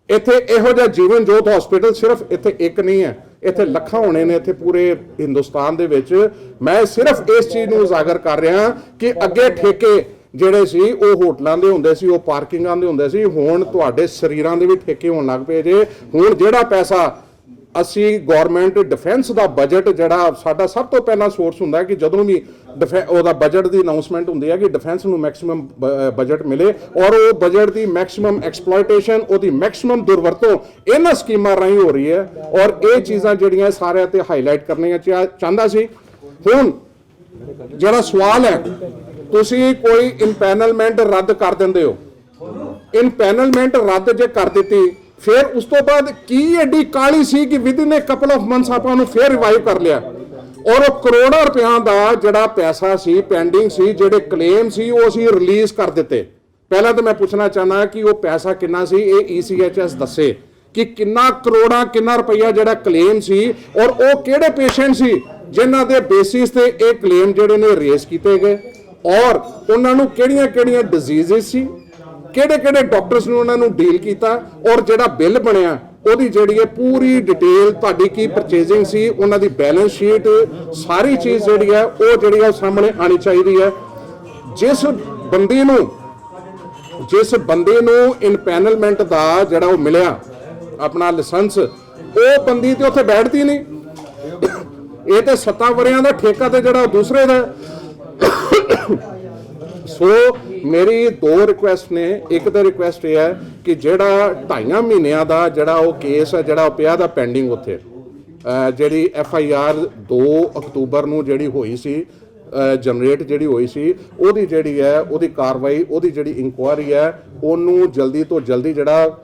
ਇੱਥੇ ਇਹੋ ਜਿਹਾ ਜੀਵਨ ਜੋਤ ਹਸਪੀਟਲ ਸਿਰਫ ਇੱਥੇ ਇੱਕ ਨਹੀਂ ਹੈ, ਇੱਥੇ ਲੱਖਾਂ ਹੋਣੇ ਨੇ ਇੱਥੇ ਪੂਰੇ ਹਿੰਦੁਸਤਾਨ ਦੇ ਵਿੱਚ। ਮੈਂ ਸਿਰਫ ਇਸ ਚੀਜ਼ ਨੂੰ ਉਜਾਗਰ ਕਰ ਰਿਹਾ ਕਿ ਅੱਗੇ ਠੇਕੇ ਜਿਹੜੇ ਸੀ ਉਹ ਹੋਟਲਾਂ ਦੇ ਹੁੰਦੇ ਸੀ, ਉਹ ਪਾਰਕਿੰਗਾਂ ਦੇ ਹੁੰਦੇ ਸੀ, ਹੁਣ ਤੁਹਾਡੇ ਸਰੀਰਾਂ ਦੇ ਵੀ ਠੇਕੇ ਹੋਣ ਲੱਗ ਪਏ ਜੇ। ਹੁਣ ਜਿਹੜਾ ਪੈਸਾ ਅਸੀਂ ਗਵਰਨਮੈਂਟ ਡਿਫੈਂਸ ਦਾ ਬਜਟ ਜਿਹੜਾ ਸਾਡਾ ਸਭ ਤੋਂ ਪਹਿਲਾਂ ਸੋਰਸ ਹੁੰਦਾ ਕਿ ਜਦੋਂ ਵੀ ਉਹਦਾ ਬਜਟ ਦੀ ਅਨਾਉਂਸਮੈਂਟ ਹੁੰਦੀ ਹੈ ਕਿ ਡਿਫੈਂਸ ਨੂੰ ਮੈਕਸਿਮਮ ਬਜਟ ਮਿਲੇ, ਔਰ ਉਹ ਬਜਟ ਦੀ ਮੈਕਸਿਮਮ ਐਕਸਪਲੋਇਟੇਸ਼ਨ, ਉਹਦੀ ਮੈਕਸਿਮਮ ਦੁਰਵਰਤੋਂ ਇਹਨਾਂ ਸਕੀਮਾਂ ਰਾਹੀਂ ਹੋ ਰਹੀ ਹੈ। ਔਰ ਇਹ ਚੀਜ਼ਾਂ ਜਿਹੜੀਆਂ ਸਾਰਿਆਂ ਤੇ ਹਾਈਲਾਈਟ ਕਰਨੀਆਂ ਚਾਹੁੰਦਾ ਸੀ। ਹੁਣ ਜਿਹੜਾ ਸਵਾਲ ਹੈ, ਤੁਸੀਂ ਕੋਈ ਇੰਪੈਨਲਮੈਂਟ ਰੱਦ ਕਰ ਦਿੰਦੇ ਹੋ, ਇੰਪੈਨਲਮੈਂਟ ਰੱਦ ਜੇ ਕਰ ਦਿੱਤੀ, ਫਿਰ ਉਸ ਤੋਂ ਬਾਅਦ ਕੀ ਐਡੀ ਕਾਲੀ ਸੀ ਕਿ within A couple of months ਆਪਾਂ ਨੂੰ ਫੇਰ ਰਿਵਾਈਵ ਕਰ ਲਿਆ, ਔਰ ਉਹ ਕਰੋੜਾਂ ਰੁਪਿਆਂ ਦਾ ਜਿਹੜਾ ਪੈਸਾ ਸੀ ਪੈਂਡਿੰਗ ਸੀ, ਜਿਹੜੇ ਕਲੇਮ ਸੀ, ਉਹ ਅਸੀਂ ਰਿਲੀਜ਼ ਕਰ ਦਿੱਤੇ। ਪਹਿਲਾਂ ਤਾਂ ਮੈਂ ਪੁੱਛਣਾ ਚਾਹੁੰਦਾ ਕਿ ਉਹ ਪੈਸਾ ਕਿੰਨਾ ਸੀ, ਇਹ ECHS ਦੱਸੇ ਕਿ ਕਿੰਨਾ ਕਰੋੜਾਂ ਕਿੰਨਾ ਰੁਪਈਆ ਜਿਹੜਾ ਕਲੇਮ ਸੀ, ਔਰ ਉਹ ਕਿਹੜੇ ਪੇਸ਼ੈਂਟ ਸੀ ਜਿਨ੍ਹਾਂ ਦੇ ਬੇਸਿਸ ਤੇ ਇਹ ਕਲੇਮ ਜਿਹੜੇ ਨੇ ਰੇਸ ਕੀਤੇ ਗਏ, ਔਰ ਉਹਨਾਂ ਨੂੰ ਕਿਹੜੀਆਂ ਡਿਜ਼ੀਜ਼ਸ ਸੀ, ਕਿਹੜੇ ਡਾਕਟਰਸ ਨੂੰ ਉਹਨਾਂ ਨੂੰ ਡੀਲ ਕੀਤਾ, ਔਰ ਜਿਹੜਾ ਬਿੱਲ ਬਣਿਆ ਉਹਦੀ ਜਿਹੜੀ ਹੈ ਪੂਰੀ ਡਿਟੇਲ, ਤੁਹਾਡੀ ਕੀ ਪਰਚੇਜ਼ਿੰਗ ਸੀ, ਉਹਨਾਂ ਦੀ ਬੈਲੈਂਸ ਸ਼ੀਟ, ਸਾਰੀ ਚੀਜ਼ ਜਿਹੜੀ ਹੈ ਉਹ ਜਿਹੜੀ ਹੈ ਸਾਹਮਣੇ ਆਣੀ ਚਾਹੀਦੀ ਹੈ। ਜਿਸ ਬੰਦੇ ਨੂੰ ਇਨਪੈਨਲਮੈਂਟ ਦਾ ਜਿਹੜਾ ਉਹ ਮਿਲਿਆ ਆਪਣਾ ਲਾਇਸੈਂਸ, ਉਹ ਬੰਦੀ ਤੇ ਉੱਥੇ ਬੈਠਦੀ ਨਹੀਂ। ਇਹ ਤੇ 7 ਵਰਿਆਂ ਦਾ ਠੇਕਾ ਤੇ ਜਿਹੜਾ ਦੂਸਰੇ ਦਾ। ਸੋ ਮੇਰੀ 2 ਰਿਕੁਐਸਟ ਨੇ। ਇੱਕ ਤਾਂ ਰਿਕੁਐਸਟ ਇਹ ਹੈ ਕਿ ਜਿਹੜਾ 2.5 ਮਹੀਨਿਆਂ ਦਾ ਜਿਹੜਾ ਉਹ ਕੇਸ ਹੈ ਜਿਹੜਾ ਉਹ ਪਿਆ ਦਾ ਪੈਂਡਿੰਗ, ਉੱਥੇ ਜਿਹੜੀ FIR 2 ਅਕਤੂਬਰ ਨੂੰ ਜਿਹੜੀ ਹੋਈ ਸੀ, ਜਨਰੇਟ ਜਿਹੜੀ ਹੋਈ ਸੀ, ਉਹਦੀ ਜਿਹੜੀ ਹੈ ਉਹਦੀ ਕਾਰਵਾਈ, ਉਹਦੀ ਜਿਹੜੀ ਇਨਕੁਆਇਰੀ ਹੈ, ਉਹਨੂੰ ਜਲਦੀ ਤੋਂ ਜਲਦੀ ਜਿਹੜਾ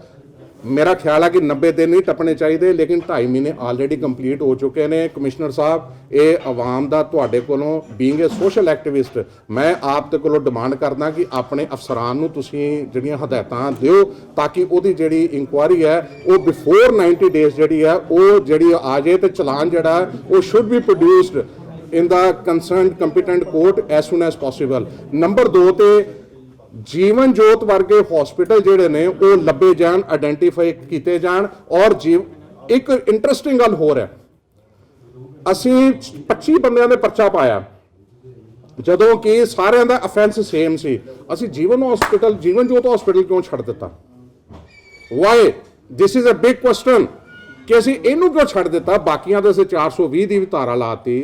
ਮੇਰਾ ਖਿਆਲ ਹੈ ਕਿ 90 ਦਿਨ ਨਹੀਂ ਟੱਪਣੇ ਚਾਹੀਦੇ, ਲੇਕਿਨ 2.5 ਮਹੀਨੇ ਆਲਰੇਡੀ ਕੰਪਲੀਟ ਹੋ ਚੁੱਕੇ ਨੇ। ਕਮਿਸ਼ਨਰ ਸਾਹਿਬ, ਇਹ ਆਵਾਮ ਦਾ ਤੁਹਾਡੇ ਕੋਲੋਂ ਬੀਇੰਗ ਏ ਸੋਸ਼ਲ ਐਕਟਿਵਿਸਟ, ਮੈਂ ਆਪ ਦੇ ਕੋਲੋਂ ਡਿਮਾਂਡ ਕਰਦਾ ਕਿ ਆਪਣੇ ਅਫਸਰਾਂ ਨੂੰ ਤੁਸੀਂ ਜਿਹੜੀਆਂ ਹਦਾਇਤਾਂ ਦਿਓ ਤਾਂ ਕਿ ਉਹਦੀ ਜਿਹੜੀ ਇਨਕੁਆਇਰੀ ਹੈ ਉਹ ਬਿਫੋਰ 90 ਡੇਜ਼ ਜਿਹੜੀ ਹੈ ਉਹ ਜਿਹੜੀ ਆ ਜਾਏ, ਤੇ ਚਲਾਨ ਜਿਹੜਾ ਉਹ should be produced in the concerned competent court as soon as possible। Number 2 ਤੇ ਜੀਵਨ ਜੋਤ ਵਰਗੇ ਹਸਪੀਟਲ ਜਿਹੜੇ ਨੇ ਉਹ ਲੱਭੇ ਜਾਣ, ਆਇਡੈਂਟੀਫਾਈ ਕੀਤੇ ਜਾਣ। ਔਰ ਇੱਕ ਇੰਟਰਸਟਿੰਗ ਗੱਲ ਹੋਰ ਹੈ, ਅਸੀਂ 25 ਬੰਦਿਆਂ ਦੇ ਪਰਚਾ ਪਾਇਆ ਜਦੋਂ ਕਿ ਸਾਰਿਆਂ ਦਾ ਅਫੈਂਸ ਸੇਮ ਸੀ। ਅਸੀਂ ਜੀਵਨ ਜੋਤ ਹਸਪੀਟਲ ਕਿਉਂ ਛੱਡ ਦਿੱਤਾ? Why? This is a big question ਕਿ ਅਸੀਂ ਇਹਨੂੰ ਕਿਉਂ ਛੱਡ ਦਿੱਤਾ। ਬਾਕੀਆਂ ਦੇ ਅਸੀਂ 420 ਦੀ ਵੀ ਧਾਰਾ ਲਾਤੀ,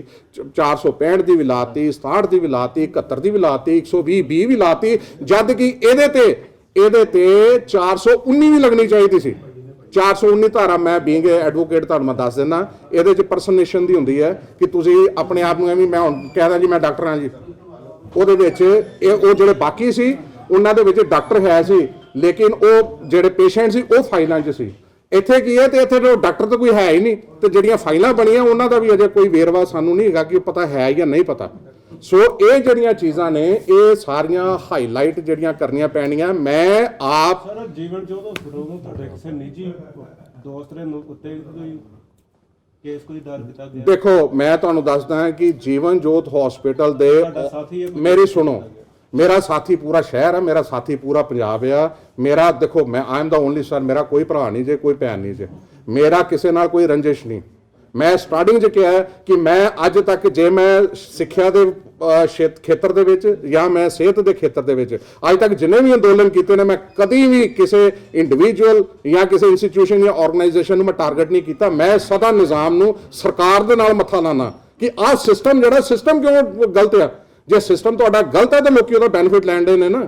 465 ਦੀ ਵੀ ਲਾਤੀ, 67 ਦੀ ਵੀ ਲਾਤੀ, 71 ਦੀ ਵੀ ਲਾਤੀ, 120 ਵੀ ਲਾਤੀ, ਜਦ ਕਿ ਇਹਦੇ ਤੇ 419 ਵੀ ਲੱਗਣੀ ਚਾਹੀਦੀ ਸੀ। 419 ਧਾਰਾ, ਮੈਂ ਬੀਇੰਗ ਐਡਵੋਕੇਟ ਤੁਹਾਨੂੰ ਮੈਂ ਦੱਸ ਦਿੰਦਾ, ਇਹਦੇ 'ਚ ਪਰਸਨੇਸ਼ਨ ਦੀ ਹੁੰਦੀ ਹੈ ਕਿ ਤੁਸੀਂ ਆਪਣੇ ਆਪ ਨੂੰ ਐਵੇਂ, ਮੈਂ ਹੁਣ ਕਹਿਦਾ ਜੀ ਮੈਂ ਡਾਕਟਰ ਹਾਂ ਜੀ, ਉਹਦੇ ਵਿੱਚ ਉਹ ਜਿਹੜੇ ਬਾਕੀ ਸੀ ਉਹਨਾਂ ਦੇ ਵਿੱਚ ਡਾਕਟਰ ਹੈ ਸੀ, ਲੇਕਿਨ ਉਹ ਜਿਹੜੇ ਪੇਸ਼ੈਂਟ ਸੀ ਉਹ ਫਾਈਲਾਂ 'ਚ ਸੀ। ਇੱਥੇ ਕੀ ਹੈ, ਤੇ ਇੱਥੇ ਡਾਕਟਰ ਤਾਂ ਕੋਈ ਹੈ ਹੀ ਨਹੀਂ, ਤੇ ਜਿਹੜੀਆਂ ਫਾਈਲਾਂ ਬਣੀਆਂ ਉਹਨਾਂ ਦਾ ਵੀ ਅਜੇ ਕੋਈ ਵੇਰਵਾ ਸਾਨੂੰ ਨਹੀਂ ਹੈਗਾ ਕਿ ਉਹ ਪਤਾ ਹੈ ਜਾਂ ਨਹੀਂ ਪਤਾ। ਸੋ ਇਹ ਜਿਹੜੀਆਂ ਚੀਜ਼ਾਂ ਨੇ ਇਹ ਸਾਰੀਆਂ ਹਾਈਲਾਈਟ ਜਿਹੜੀਆਂ ਕਰਨੀਆਂ ਪੈਣੀਆਂ। ਮੈਂ ਆਪ ਸਰ ਜੀਵਨ ਜੋਤ ਹਸਪੀਟਲ ਨੂੰ ਤੁਹਾਡੇ ਕਿਸੇ ਨਿੱਜੀ ਦੋਸਤ ਦੇ ਉੱਤੇ ਕੋਈ ਕੇਸ ਕੋਈ ਦਰਜ ਕੀਤਾ ਗਿਆ? ਦੇਖੋ, ਮੈਂ ਤੁਹਾਨੂੰ ਦੱਸਦਾ ਕਿ ਜੀਵਨ ਜੋਤ ਹਸਪੀਟਲ ਦੇ, ਮੇਰੀ ਸੁਣੋ, ਮੇਰਾ ਸਾਥੀ ਪੂਰਾ ਸ਼ਹਿਰ ਹੈ, ਮੇਰਾ ਸਾਥੀ ਪੂਰਾ ਪੰਜਾਬ ਆ। ਮੇਰਾ ਦੇਖੋ, ਮੈਂ ਆਈ ਐਮ ਦਾ ਓਨਲੀ ਸਨ, ਮੇਰਾ ਕੋਈ ਭਰਾ ਨਹੀਂ ਜੇ, ਕੋਈ ਭੈਣ ਨਹੀਂ ਜੇ, ਮੇਰਾ ਕਿਸੇ ਨਾਲ ਕੋਈ ਰੰਜਿਸ਼ ਨਹੀਂ। ਮੈਂ ਸਟਾਰਟਿੰਗ 'ਚ ਕਿਹਾ ਕਿ ਮੈਂ ਅੱਜ ਤੱਕ ਜੇ ਮੈਂ ਸਿੱਖਿਆ ਦੇ ਖੇਤਰ ਦੇ ਵਿੱਚ ਜਾਂ ਮੈਂ ਸਿਹਤ ਦੇ ਖੇਤਰ ਦੇ ਵਿੱਚ ਅੱਜ ਤੱਕ ਜਿੰਨੇ ਵੀ ਅੰਦੋਲਨ ਕੀਤੇ ਨੇ, ਮੈਂ ਕਦੀ ਵੀ ਕਿਸੇ ਇੰਡੀਵਿਜੂਅਲ ਜਾਂ ਕਿਸੇ ਇੰਸਟੀਟਿਊਸ਼ਨ ਜਾਂ ਆਰਗੇਨਾਈਜੇਸ਼ਨ ਨੂੰ ਮੈਂ ਟਾਰਗੇਟ ਨਹੀਂ ਕੀਤਾ। ਮੈਂ ਸਦਾ ਨਿਜ਼ਾਮ ਨੂੰ, ਸਰਕਾਰ ਦੇ ਨਾਲ ਮੱਥਾ ਲਾਣਾ ਕਿ ਆਹ ਸਿਸਟਮ ਜਿਹੜਾ ਸਿਸਟਮ ਕਿਉਂ ਗਲਤ ਆ। ਜੇ ਸਿਸਟਮ ਤੁਹਾਡਾ ਗਲਤ ਹੈ ਤਾਂ ਲੋਕੀ ਉਹਦਾ ਬੈਨੀਫਿਟ ਲੈਂਦੇ ਨੇ ਨਾ।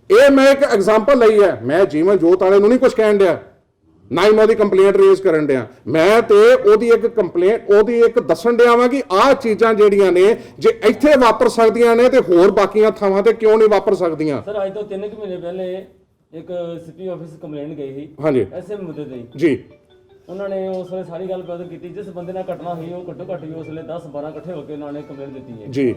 ਇਹ ਮੈਂ ਇੱਕ ਐਗਜ਼ਾਮਪਲ ਲਈ ਹੈ, ਮੈਂ ਜੀਵਨ ਜੋਤ ਵਾਲੇ ਨੂੰ ਨਹੀਂ ਕੁਝ ਕਹਿਣ ਡਿਆ, ਨਾ ਹੀ ਮੈਂ ਉਹਦੀ ਕੰਪਲੇਂਟ ਰੇਜ਼ ਕਰਨ ਡਿਆ। ਮੈਂ ਤੇ ਉਹਦੀ ਇੱਕ ਕੰਪਲੇਂਟ, ਉਹਦੀ ਇੱਕ ਦੱਸਣ ਡਿਆ ਵਾਂ ਕਿ ਆਹ ਚੀਜ਼ਾਂ ਜਿਹੜੀਆਂ ਨੇ ਜੇ ਇੱਥੇ ਵਾਪਰ ਸਕਦੀਆਂ ਨੇ ਤੇ ਹੋਰ ਬਾਕੀਆਂ ਥਾਵਾਂ ਤੇ ਕਿਉਂ ਨਹੀਂ ਵਾਪਰ ਸਕਦੀਆਂ। ਸਰ ਅੱਜ ਤੋਂ 3 ਮਹੀਨੇ ਪਹਿਲੇ ਇੱਕ ਸਿਟੀ ਆਫਿਸ ਕੰਪਲੇਂਟ ਗਈ ਸੀ, ਹਾਂਜੀ, ਐਸੇ ਮੁੱਦੇ ਤੇ ਜੀ। ਉਹਨਾਂ ਨੇ ਉਸ ਵੇਲੇ ਸਾਰੀ ਗੱਲ ਪਤਾ ਕੀਤੀ, ਜਿਸ ਬੰਦੇ ਨਾਲ ਘਟਨਾ ਹੋਈ ਉਹ ਘੱਟੋ ਘੱਟ ਉਸ ਵੇਲੇ 10-12 ਇਕੱਠੇ ਹੋ ਕੇ ਉਹਨਾਂ ਨੇ ਕੰਪਲੇਂਟ ਦਿੱਤੀ ਹੈ ਜੀ।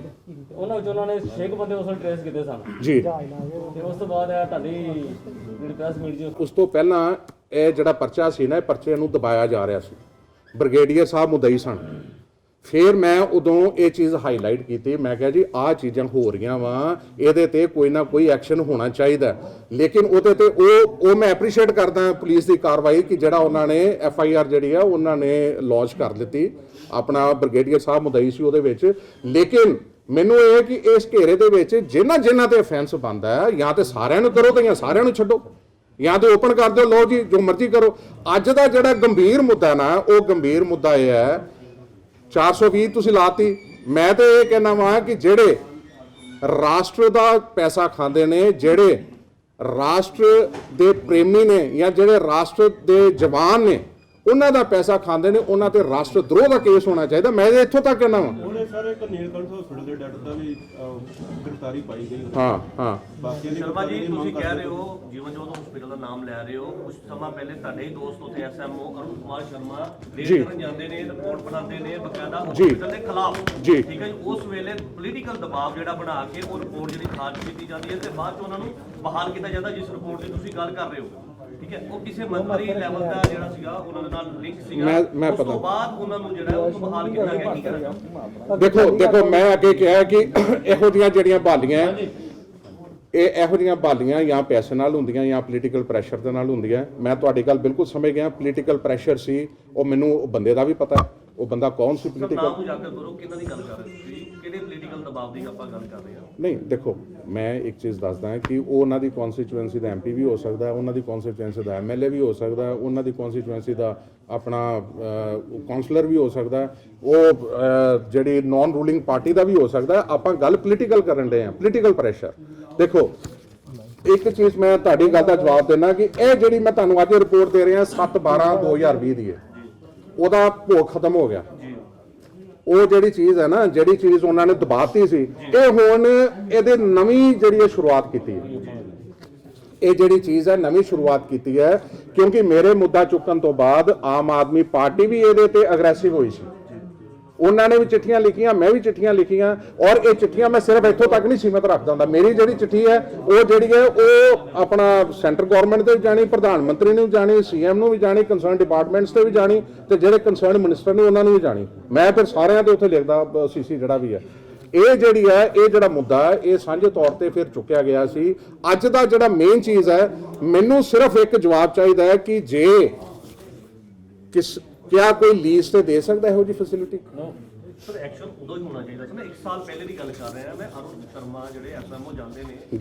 ਉਹਨਾਂ ਵਿੱਚੋਂ ਉਹਨਾਂ ਨੇ 6 ਬੰਦੇ ਉਸ ਵੇਲੇ ਟ੍ਰੇਸ ਕੀਤੇ ਸਨ ਜੀ। ਤੇ ਉਸ ਤੋਂ ਬਾਅਦ ਤੁਹਾਡੀ ਜਿਹੜੀ ਪ੍ਰੈਸ ਮੀਟ ਜੀ, ਉਸ ਤੋਂ ਪਹਿਲਾਂ ਇਹ ਜਿਹੜਾ ਪਰਚਾ ਸੀ ਨਾ, ਇਹ ਪਰਚੇ ਨੂੰ ਦਬਾਇਆ ਜਾ ਰਿਹਾ ਸੀ। ਬ੍ਰਿਗੇਡੀਅਰ ਸਾਹਿਬ ਮੁਦਈ ਸਨ, ਫਿਰ ਮੈਂ ਉਦੋਂ ਇਹ ਚੀਜ਼ ਹਾਈਲਾਈਟ ਕੀਤੀ, ਮੈਂ ਕਿਹਾ ਜੀ ਆਹ ਚੀਜ਼ਾਂ ਹੋ ਰਹੀਆਂ ਵਾ, ਇਹਦੇ ਤੇ ਕੋਈ ਨਾ ਕੋਈ ਐਕਸ਼ਨ ਹੋਣਾ ਚਾਹੀਦਾ। ਲੇਕਿਨ ਉਹਦੇ ਤੇ ਉਹ ਮੈਂ ਐਪਰੀਸ਼ੀਏਟ ਕਰਦਾ ਪੁਲਿਸ ਦੀ ਕਾਰਵਾਈ ਕਿ ਜਿਹੜਾ ਉਹਨਾਂ ਨੇ FIR ਜਿਹੜੀ ਆ ਉਹਨਾਂ ਨੇ ਲੌਂਚ ਕਰ ਦਿੱਤੀ, ਆਪਣਾ ਬ੍ਰਿਗੇਡੀਅਰ ਸਾਹਿਬ ਮੁਦਈ ਸੀ ਉਹਦੇ ਵਿੱਚ। ਲੇਕਿਨ ਮੈਨੂੰ ਇਹ ਕਿ ਇਸ ਘੇਰੇ ਦੇ ਵਿੱਚ ਜਿਨ੍ਹਾਂ ਤੇ ਅਫੈਂਸ ਬਣਦਾ ਹੈ, ਜਾਂ ਤੇ ਸਾਰਿਆਂ ਨੂੰ ਕਰੋ ਤੇ ਜਾਂ ਸਾਰਿਆਂ ਨੂੰ ਛੱਡੋ, ਜਾਂ ਤੇ ਓਪਨ ਕਰ ਦਿਓ, ਲਓ ਜੀ ਜੋ ਮਰਜ਼ੀ ਕਰੋ। ਅੱਜ ਦਾ ਜਿਹੜਾ ਗੰਭੀਰ ਮੁੱਦਾ ਨਾ, ਉਹ ਗੰਭੀਰ ਮੁੱਦਾ ਇਹ ਹੈ 420 ਤੁਸੀਂ ਲਾਤੀ। ਮੈਂ ਤੇ ਇਹ ਕਹਿਣਾ ਵਾਂ ਕਿ ਜਿਹੜੇ ਰਾਸ਼ਟਰ ਦਾ ਪੈਸਾ ਖਾਂਦੇ ਨੇ, ਜਿਹੜੇ ਰਾਸ਼ਟਰ ਦੇ ਪ੍ਰੇਮੀ ਨੇ ਜਾਂ ਜਿਹੜੇ ਰਾਸ਼ਟਰ ਦੇ ਜਵਾਨ ਨੇ, ਉਹਨਾਂ ਦਾ ਪੈਸਾ ਖਾਂਦੇ ਨੇ, ਉਹਨਾਂ ਤੇ ਰਾਸ਼ਟਰ ਦਰੋਹ ਦਾ ਕੇਸ ਹੋਣਾ ਚਾਹੀਦਾ। ਮੈਂ ਇੱਥੋਂ ਤੱਕ ਕਹਿਣਾ ਵਾਂ। ਉਹਨੇ ਸਾਰੇ ਇੱਕ ਨੀਲਕੰਠ ਹਸਪੀਟਲ ਦੇ ਡਾਕਟਰ ਦਾ ਵੀ ਗ੍ਰਿਫਤਾਰੀ ਪਾਈ ਗਈ। ਹਾਂ ਬਾਕੀ ਦੀ ਸ਼ਰਮਾ ਜੀ ਤੁਸੀਂ ਕਹਿ ਰਹੇ ਹੋ ਜੀਵਨ ਜੋਤ ਹਸਪੀਟਲ ਦਾ ਨਾਮ ਲੈ ਰਹੇ ਹੋ, ਕੁਝ ਸਮਾਂ ਪਹਿਲੇ ਤੁਹਾਡੇ ਹੀ ਦੋਸਤ ਉੱਥੇ SMO ਅਰੁਣ ਕੁਮਾਰ ਸ਼ਰਮਾ ਰੇਡ ਕਰਨ ਜਾਂਦੇ ਨੇ, ਰਿਪੋਰਟ ਬਣਾਉਂਦੇ ਨੇ ਬਕਾਇਦਾ ਹਸਪੀਟਲ ਦੇ ਖਿਲਾਫ, ਠੀਕ ਹੈ ਜੀ। ਉਸ ਵੇਲੇ ਪੋਲੀਟੀਕਲ ਦਬਾਅ ਜਿਹੜਾ ਬਣਾ ਕੇ ਉਹ ਰਿਪੋਰਟ ਜਿਹੜੀ ਖਾਰਜ ਕੀਤੀ ਜਾਂਦੀ ਹੈ ਤੇ ਬਾਅਦ ਚ ਉਹਨਾਂ ਨੂੰ ਬਹਾਲ ਕੀਤਾ ਜਾਂਦਾ, ਜਿਸ ਰਿਪੋਰਟ ਦੀ ਤੁਸੀਂ ਗੱਲ ਕਰ ਰਹੇ ਹੋ, ਠੀਕ ਹੈ। ਉਹ ਕਿਸੇ ਮੰਤਰੀ ਲੈਵਲ ਦਾ ਜਿਹੜਾ ਸੀਗਾ ਉਹਨਾਂ ਦੇ ਨਾਲ ਲਿੰਕ ਸੀਗਾ, ਉਸ ਤੋਂ ਬਾਅਦ ਉਹਨਾਂ ਨੂੰ ਜਿਹੜਾ ਉਹ ਬਹਾਲ ਕੀਤਾ ਗਿਆ। ਕੀ ਕਰਾਂ? ਦੇਖੋ ਮੈਂ ਅੱਗੇ ਕਿਹਾ ਕਿ ਇਹੋ ਜਿਹੀਆਂ ਜਿਹੜੀਆਂ ਬਹਾਲੀਆਂ ਇਹੋ ਜਿਹੀਆਂ ਬਹਾਲੀਆਂ ਜਾਂ ਪੈਸੇ ਨਾਲ ਹੁੰਦੀਆਂ ਜਾਂ ਪੋਲੀਟੀਕਲ ਪ੍ਰੈਸ਼ਰ ਦੇ ਨਾਲ ਹੁੰਦੀਆਂ। ਮੈਂ ਤੁਹਾਡੀ ਗੱਲ ਬਿਲਕੁਲ ਸਮਝ ਗਿਆ। ਪੋਲੀਟੀਕਲ ਪ੍ਰੈਸ਼ਰ ਸੀ, ਉਹ ਮੈਨੂੰ ਬੰਦੇ ਦਾ ਵੀ ਪਤਾ, ਉਹ ਬੰਦਾ ਕੌਣ ਸੀ ਪੋਲੀਟੀਕਲ। ਨਾਮ ਉਜਾਗਰ ਕਰੋ, ਕਿਹਨਾਂ ਦੀ ਗੱਲ ਕਰ ਰਹੇ ਹੋ, ਕਿਹੜੇ ਪੋਲੀਟੀਕਲ ਦਬਾਅ ਦੀ ਆਪਾਂ ਗੱਲ ਕਰ ਰਹੇ ਹਾਂ? ਨਹੀਂ ਦੇਖੋ, ਮੈਂ ਇੱਕ ਚੀਜ਼ ਦੱਸਦਾ ਹਾਂ ਕਿ ਉਹ ਉਹਨਾਂ ਦੀ ਕਨਸਟੀਚੁਐਂਸੀ ਦਾ MP ਵੀ ਹੋ ਸਕਦਾ, ਉਹਨਾਂ ਦੀ ਕਨਸਟੀਚੁਐਂਸੀ ਦਾ MLA ਵੀ ਹੋ ਸਕਦਾ, ਉਹਨਾਂ ਦੀ ਕਨਸਟੀਚੁਐਂਸੀ ਦਾ ਆਪਣਾ ਕਾਉਂਸਲਰ ਵੀ ਹੋ ਸਕਦਾ, ਉਹ ਜਿਹੜੀ ਨਾਨ ਰੂਲਿੰਗ ਪਾਰਟੀ ਦਾ ਵੀ ਹੋ ਸਕਦਾ। ਆਪਾਂ ਗੱਲ ਪੋਲੀਟੀਕਲ ਕਰਨ ਦੇ ਹਾਂ, ਪੋਲੀਟੀਕਲ ਪ੍ਰੈਸ਼ਰ। ਦੇਖੋ ਇੱਕ ਚੀਜ਼ ਮੈਂ ਤੁਹਾਡੀ ਗੱਲ ਦਾ ਜਵਾਬ ਦੇਣਾ ਕਿ ਇਹ ਜਿਹੜੀ ਮੈਂ ਤੁਹਾਨੂੰ ਅੱਜ ਰਿਪੋਰਟ ਦੇ ਰਿਹਾ 7/12/2020 ਦੀ ਹੈ, ਉਹਦਾ ਭੋਗ ਖਤਮ ਹੋ ਗਿਆ। ਉਹ ਜਿਹੜੀ ਚੀਜ਼ ਹੈ ਨਾ, ਜਿਹੜੀ ਚੀਜ਼ ਉਹਨਾਂ ਨੇ ਦਬਾਤੀ ਸੀ, ਇਹ ਹੁਣ ਇਹਦੇ ਨਵੀਂ ਜਿਹੜੀ ਇਹ ਸ਼ੁਰੂਆਤ ਕੀਤੀ ਹੈ, ਇਹ ਜਿਹੜੀ ਚੀਜ਼ ਹੈ ਨਵੀਂ ਸ਼ੁਰੂਆਤ ਕੀਤੀ ਹੈ। ਕਿਉਂਕਿ ਮੇਰੇ ਮੁੱਦਾ ਚੁੱਕਣ ਤੋਂ ਬਾਅਦ ਆਮ ਆਦਮੀ ਪਾਰਟੀ ਵੀ ਇਹਦੇ ਤੇ ਅਗਰੈਸਿਵ ਹੋਈ ਸੀ। ਉਹਨਾਂ ਨੇ ਵੀ ਚਿੱਠੀਆਂ ਲਿਖੀਆਂ, ਮੈਂ ਵੀ ਚਿੱਠੀਆਂ ਲਿਖੀਆਂ, ਔਰ ਇਹ ਚਿੱਠੀਆਂ ਮੈਂ ਸਿਰਫ ਇੱਥੋਂ ਤੱਕ ਨਹੀਂ ਸੀਮਿਤ ਰੱਖਦਾ ਹੁੰਦਾ। ਮੇਰੀ ਜਿਹੜੀ ਚਿੱਠੀ ਹੈ ਉਹ ਜਿਹੜੀ ਹੈ ਉਹ ਆਪਣਾ ਸੈਂਟਰ ਗਵਰਨਮੈਂਟ ਤੇ ਵੀ ਜਾਣੀ, ਪ੍ਰਧਾਨ ਮੰਤਰੀ ਨੂੰ ਵੀ ਜਾਣੀ, CM ਨੂੰ ਵੀ ਜਾਣੀ, ਕੰਸਰਨ ਡਿਪਾਰਟਮੈਂਟਸ ਤੇ ਵੀ ਜਾਣੀ, ਤੇ ਜਿਹੜੇ ਕੰਸਰਨ ਮਿਨਿਸਟਰ ਨੇ ਉਹਨਾਂ ਨੂੰ ਵੀ ਜਾਣੀ। ਮੈਂ ਫਿਰ ਸਾਰਿਆਂ ਦੇ ਉੱਥੇ ਲਿਖਦਾ CC ਜਿਹੜਾ ਵੀ ਹੈ। ਇਹ ਜਿਹੜੀ ਹੈ, ਇਹ ਜਿਹੜਾ ਮੁੱਦਾ ਹੈ, ਇਹ ਸਾਂਝੇ ਤੌਰ ਤੇ ਫਿਰ ਚੁੱਕਿਆ ਗਿਆ ਸੀ। ਅੱਜ ਦਾ ਜਿਹੜਾ ਮੇਨ ਚੀਜ਼ ਹੈ, ਮੈਨੂੰ ਸਿਰਫ ਇੱਕ ਜਵਾਬ ਚਾਹੀਦਾ ਹੈ ਕਿ ਜੇ ਕਿਆ ਕੋਈ ਲੀਜ਼ ਤੇ ਦੇ ਸਕਦਾ ਇਹੋ ਜੀ ਫੈਸਿਲਿਟੀ? ਸਰ ਐਕਸ਼ਨ ਉਦੋਂ ਹੀ ਹੋਣਾ ਚਾਹੀਦਾ ਸੀ ਨਾ। 1 ਸਾਲ ਪਹਿਲੇ ਦੀ ਗੱਲ ਕਰ ਰਿਹਾ ਮੈਂ। ਅਰੁਣ ਸ਼ਰਮਾ ਜਿਹੜੇ SMO ਜਾਂਦੇ ਨੇ,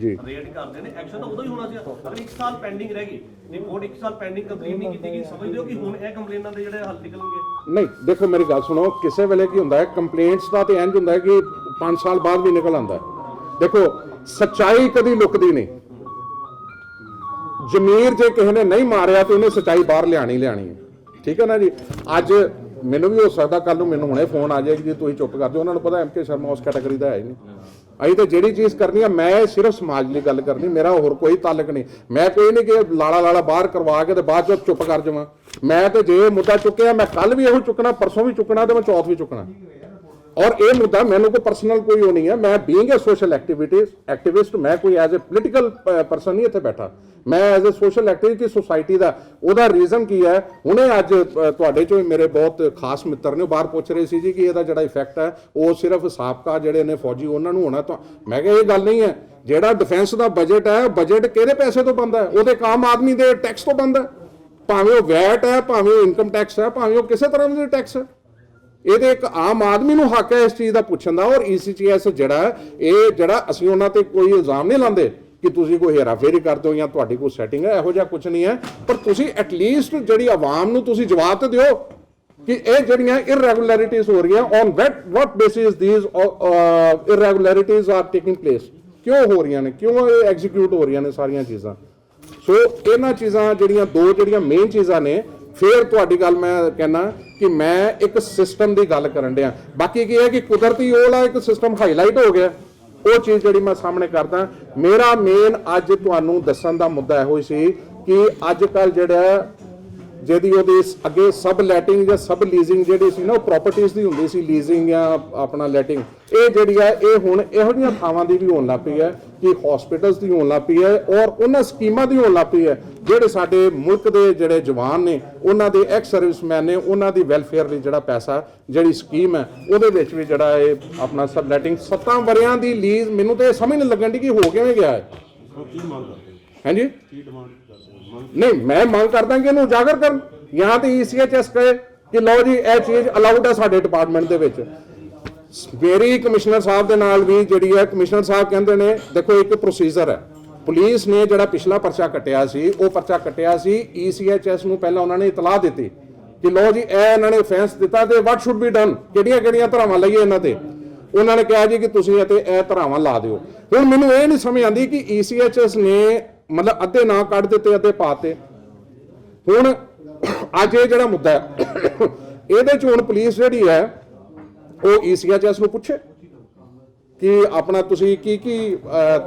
ਰੇਡ ਕਰਦੇ ਨੇ, ਐਕਸ਼ਨ ਤਾਂ ਉਦੋਂ ਹੀ ਹੋਣਾ ਸੀ। ਅਗਰ 1 ਸਾਲ ਪੈਂਡਿੰਗ ਰਹਿ ਗਈ, ਰਿਪੋਰਟ 1 ਸਾਲ ਪੈਂਡਿੰਗ ਕੰਪਲੀਟ ਨਹੀਂ ਕੀਤੀ ਗਈ, ਸਮਝਦੇ ਹੋ ਕਿ ਹੁਣ ਇਹ ਕੰਪਲੇਨਾਂ ਦੇ ਜਿਹੜੇ ਹੱਲ ਨਿਕਲਣਗੇ? ਨਹੀਂ ਦੇਖੋ, ਮੇਰੀ ਗੱਲ ਸੁਣੋ, ਕਿਸੇ ਵੇਲੇ ਕੀ ਹੁੰਦਾ ਹੈ, ਕੰਪਲੇਂਟਸ ਦਾ ਤੇ ਇੰਜ ਹੁੰਦਾ ਹੈ ਕਿ 5 ਸਾਲ ਬਾਅਦ ਵੀ ਨਿਕਲ ਆਉਂਦਾ ਹੈ। ਦੇਖੋ ਸੱਚਾਈ ਕਦੀ ਲੁਕਦੀ ਨਹੀਂ। ਜ਼ਮੀਰ ਜੇ ਕਿਸੇ ਨੇ ਨਹੀਂ ਮਾਰਿਆ ਤੇ ਉਹਨੇ ਸੱਚਾਈ ਬਾਹਰ ਲਿਆਣੀ ਹੈ, ਠੀਕ ਹੈ ਨਾ ਜੀ। ਅੱਜ ਮੈਨੂੰ ਵੀ ਹੋ ਸਕਦਾ ਕੱਲ ਨੂੰ ਮੈਨੂੰ ਹੁਣੇ ਫੋਨ ਆ ਜਾਏ ਕਿ ਤੁਸੀਂ ਚੁੱਪ ਕਰ ਦਿਓ, ਉਹਨਾਂ ਨੂੰ ਪਤਾ MK ਸ਼ਰਮਾ ਉਸ ਕੈਟਾਗਰੀ ਦਾ ਹੈ ਹੀ ਨਹੀਂ। ਅਸੀਂ ਤਾਂ ਜਿਹੜੀ ਚੀਜ਼ ਕਰਨੀ ਆ, ਮੈਂ ਸਿਰਫ ਸਮਾਜ ਲਈ ਗੱਲ ਕਰਨੀ, ਮੇਰਾ ਹੋਰ ਕੋਈ ਤਾਲੁਕ ਨਹੀਂ। ਮੈਂ ਕੋਈ ਨਹੀਂ ਕਿ ਲਾਲਾ ਬਾਹਰ ਕਰਵਾ ਕੇ ਤੇ ਬਾਅਦ ਚ ਚੁੱਪ ਕਰ ਜਾਵਾਂ। ਮੈਂ ਤੇ ਜੇ ਮੁੱਦਾ ਚੁੱਕਿਆ, ਮੈਂ ਕੱਲ ਵੀ ਇਹੋ ਚੁੱਕਣਾ, ਪਰਸੋਂ ਵੀ ਚੁੱਕਣਾ, ਤੇ ਮੈਂ ਚੌਥ ਵੀ ਚੁੱਕਣਾ। ਔਰ ਇਹ ਮੁੱਦਾ ਮੈਨੂੰ ਕੋਈ ਪਰਸਨਲ ਕੋਈ ਉਹ ਨਹੀਂ ਹੈ। ਮੈਂ ਬੀਇੰਗ ਏ ਸੋਸ਼ਲ ਐਕਟਿਵਿਸਟ, ਮੈਂ ਕੋਈ ਐਜ਼ ਏ ਪੋਲੀਟੀਕਲ ਪਰਸਨ ਨਹੀਂ ਇੱਥੇ ਬੈਠਾ। ਮੈਂ as a social activity society ਦਾ, ਉਹਦਾ ਰੀਜ਼ਨ ਕੀ ਹੈ, ਹੁਣੇ ਅੱਜ ਤੁਹਾਡੇ ਚੋਂ ਮੇਰੇ ਬਹੁਤ ਖਾਸ ਮਿੱਤਰ ਨੇ ਬਾਹਰ ਪੁੱਛ ਰਹੇ ਸੀ ਜੀ ਕਿ ਇਹਦਾ ਜਿਹੜਾ ਇਫੈਕਟ ਹੈ ਉਹ ਸਿਰਫ ਸਾਬਕਾ ਜਿਹੜੇ ਨੇ ਫੌਜੀ ਉਹਨਾਂ ਨੂੰ ਹੋਣਾ। ਤਾਂ ਮੈਂ ਕਿਹਾ ਇਹ ਗੱਲ ਨਹੀਂ ਹੈ। ਜਿਹੜਾ ਡਿਫੈਂਸ ਦਾ ਬਜਟ ਹੈ, ਬਜਟ ਕਿਹਦੇ ਪੈਸੇ ਤੋਂ ਬਣਦਾ ਹੈ? ਉਹਦੇ ਆਮ ਆਦਮੀ ਦੇ ਟੈਕਸ ਤੋਂ ਬਣਦਾ ਹੈ। ਭਾਵੇਂ ਉਹ ਵੈਟ ਹੈ, ਭਾਵੇਂ ਉਹ ਇਨਕਮ ਟੈਕਸ ਹੈ, ਭਾਵੇਂ ਉਹ ਕਿਸੇ ਤਰ੍ਹਾਂ ਦੇ ਟੈਕਸ ਹੈ। ਇਹਦੇ ਇੱਕ ਆਮ ਆਦਮੀ ਨੂੰ ਹੱਕ ਹੈ ਇਸ ਚੀਜ਼ ਦਾ ਪੁੱਛਣ ਦਾ। ਔਰ ECHS ਜਿਹੜਾ ਇਹ ਜਿਹੜਾ ਅਸੀਂ ਉਹਨਾਂ ਤੇ ਕੋਈ ਇਲਜ਼ਾਮ ਨਹੀਂ ਲਾਉਂਦੇ ਕਿ ਤੁਸੀਂ ਕੋਈ ਹੇਰਾਫੇਰੀ ਕਰਦੇ ਹੋ ਜਾਂ ਤੁਹਾਡੀ ਕੋਈ ਸੈਟਿੰਗ ਹੈ, ਇਹੋ ਜਿਹਾ ਕੁਝ ਨਹੀਂ ਹੈ। ਪਰ ਤੁਸੀਂ ਐਟਲੀਸਟ ਜਿਹੜੀ ਆਵਾਮ ਨੂੰ ਤੁਸੀਂ ਜਵਾਬ ਤੇ ਦਿਓ ਕਿ ਇਹ ਜਿਹੜੀਆਂ ਇਰੈਗੂਲੈਰਿਟੀਜ਼ ਹੋ ਰਹੀਆਂ, on what basis these irregularities are taking place, ਕਿਉਂ ਹੋ ਰਹੀਆਂ ਨੇ, ਕਿਉਂ ਇਹ ਐਗਜ਼ੀਕਿਊਟ ਹੋ ਰਹੀਆਂ ਨੇ ਸਾਰੀਆਂ ਚੀਜ਼ਾਂ। ਸੋ ਇਹਨਾਂ ਚੀਜ਼ਾਂ ਜਿਹੜੀਆਂ ਮੇਨ ਚੀਜ਼ਾਂ ਨੇ। ਫਿਰ ਤੁਹਾਡੀ ਗੱਲ ਮੈਂ ਕਹਿਣਾ ਕਿ ਮੈਂ ਇੱਕ ਸਿਸਟਮ ਦੀ ਗੱਲ ਕਰਨ ਡਿਆ। ਬਾਕੀ ਕੀ ਹੈ ਕਿ ਕੁਦਰਤੀ ਉਹ ਵਾਲਾ ਇੱਕ ਸਿਸਟਮ ਹਾਈਲਾਈਟ ਹੋ ਗਿਆ, ਉਹ ਚੀਜ਼ ਜਿਹੜੀ ਮੈਂ ਸਾਹਮਣੇ ਕਰਦਾ। ਮੇਰਾ ਮੇਨ ਅੱਜ ਤੁਹਾਨੂੰ ਦੱਸਣ ਦਾ ਮੁੱਦਾ ਇਹੋ ਸੀ ਕਿ ਅੱਜ ਕੱਲ ਜਿਹੜਾ ਜਿਹਦੀ ਉਹਦੀ ਅੱਗੇ ਸਬ ਲੈਟਿੰਗ ਜਾਂ ਸਬ ਲੀਜ਼ਿੰਗ ਜਿਹੜੀ ਸੀ ਨਾ ਉਹ ਪ੍ਰਾਪਰਟੀਆਂ ਦੀ ਹੁੰਦੀ ਸੀ, ਲੀਜ਼ਿੰਗ ਜਾਂ ਆਪਣਾ ਲੈਟਿੰਗ, ਇਹ ਜਿਹੜੀ ਹੈ ਇਹ ਹੁਣ ਇਹੋ ਜਿਹੀਆਂ ਥਾਵਾਂ ਦੀ ਵੀ ਹੋਣ ਲੱਗ ਪਈ ਹੈ ਕਿ ਹਸਪੀਟਲਸ ਦੀ ਹੋਣ ਲੱਗ ਪਈ ਹੈ ਔਰ ਉਹਨਾਂ ਸਕੀਮਾਂ ਦੀ ਹੋਣ ਲੱਗ ਪਈ ਹੈ ਜਿਹੜੇ ਸਾਡੇ ਮੁਲਕ ਦੇ ਜਿਹੜੇ ਜਵਾਨ ਨੇ ਉਹਨਾਂ ਦੇ ਐਕਸ ਸਰਵਿਸਮੈਨ ਨੇ ਉਹਨਾਂ ਦੀ ਵੈਲਫੇਅਰ ਲਈ ਜਿਹੜਾ ਪੈਸਾ ਜਿਹੜੀ ਸਕੀਮ ਹੈ ਉਹਦੇ ਵਿੱਚ ਵੀ ਜਿਹੜਾ ਇਹ ਆਪਣਾ ਸਬ ਲੈਟਿੰਗ 7 ਵਰਿਆਂ ਦੀ ਲੀਜ਼, ਮੈਨੂੰ ਤਾਂ ਇਹ ਸਮਝ ਨਹੀਂ ਲੱਗਣ ਦੀ ਕਿ ਹੋ ਕਿਵੇਂ ਗਿਆ ਹੈ। ਕੀ ਮੰਗ ਕਰਦੇ ਹਾਂਜੀ ਕੀ ਡਿਮਾਂਡ ਕਰਦੇ ਮੰਗ ਨਹੀਂ, ਮੈਂ ਮੰਗ ਕਰਦਾ ਕਿ ਇਹਨੂੰ ਉਜਾਗਰ ਕਰਨ ਜਾਂ ਤੇ ECHS ਕਹੇ ਕਿ ਲਓ ਜੀ ਇਹ ਚੀਜ਼ ਅਲਾਉਡ ਹੈ ਸਾਡੇ ਡਿਪਾਰਟਮੈਂਟ ਦੇ ਵਿੱਚ। ਮੇਰੀ ਕਮਿਸ਼ਨਰ ਸਾਹਿਬ ਦੇ ਨਾਲ ਵੀ ਜਿਹੜੀ ਹੈ, ਕਮਿਸ਼ਨਰ ਸਾਹਿਬ ਕਹਿੰਦੇ ਨੇ ਦੇਖੋ ਇੱਕ ਪ੍ਰੋਸੀਜਰ ਹੈ, ਪੁਲਿਸ ਨੇ ਜਿਹੜਾ ਪਿਛਲਾ ਪਰਚਾ ਕੱਟਿਆ ਸੀ ਉਹ ਪਰਚਾ ਕੱਟਿਆ ਸੀ ECHS ਨੂੰ ਪਹਿਲਾਂ ਉਹਨਾਂ ਨੇ ਇਤਲਾਹ ਦਿੱਤੀ ਕਿ ਲਓ ਜੀ ਇਹ ਇਹਨਾਂ ਨੇ ਅਫੈਂਸ ਦਿੱਤਾ ਤੇ ਵਾਟ ਸ਼ੁੱਡ ਬੀ ਡਨ, ਕਿਹੜੀਆਂ ਕਿਹੜੀਆਂ ਧਾਰਾਵਾਂ ਲਈਏ ਇਹਨਾਂ ਤੇ। ਉਹਨਾਂ ਨੇ ਕਿਹਾ ਜੀ ਕਿ ਤੁਸੀਂ ਇਹ ਧਾਰਾਵਾਂ ਲਾ ਦਿਓ। ਹੁਣ ਮੈਨੂੰ ਇਹ ਨਹੀਂ ਸਮਝ ਆਉਂਦੀ ਕਿ ECHS ਨੇ ਮਤਲਬ ਅੱਧੇ ਨਾਂ ਕੱਢ ਦਿੱਤੇ ਅੱਧੇ ਪਾਤੇ। ਹੁਣ ਅੱਜ ਇਹ ਜਿਹੜਾ ਮੁੱਦਾ ਹੈ ਇਹਦੇ ਚ ਹੁਣ ਪੁਲਿਸ ਜਿਹੜੀ ਹੈ ਉਹ ECHS ਨੂੰ ਪੁੱਛੇ ਕਿ ਆਪਣਾ ਤੁਸੀਂ ਕੀ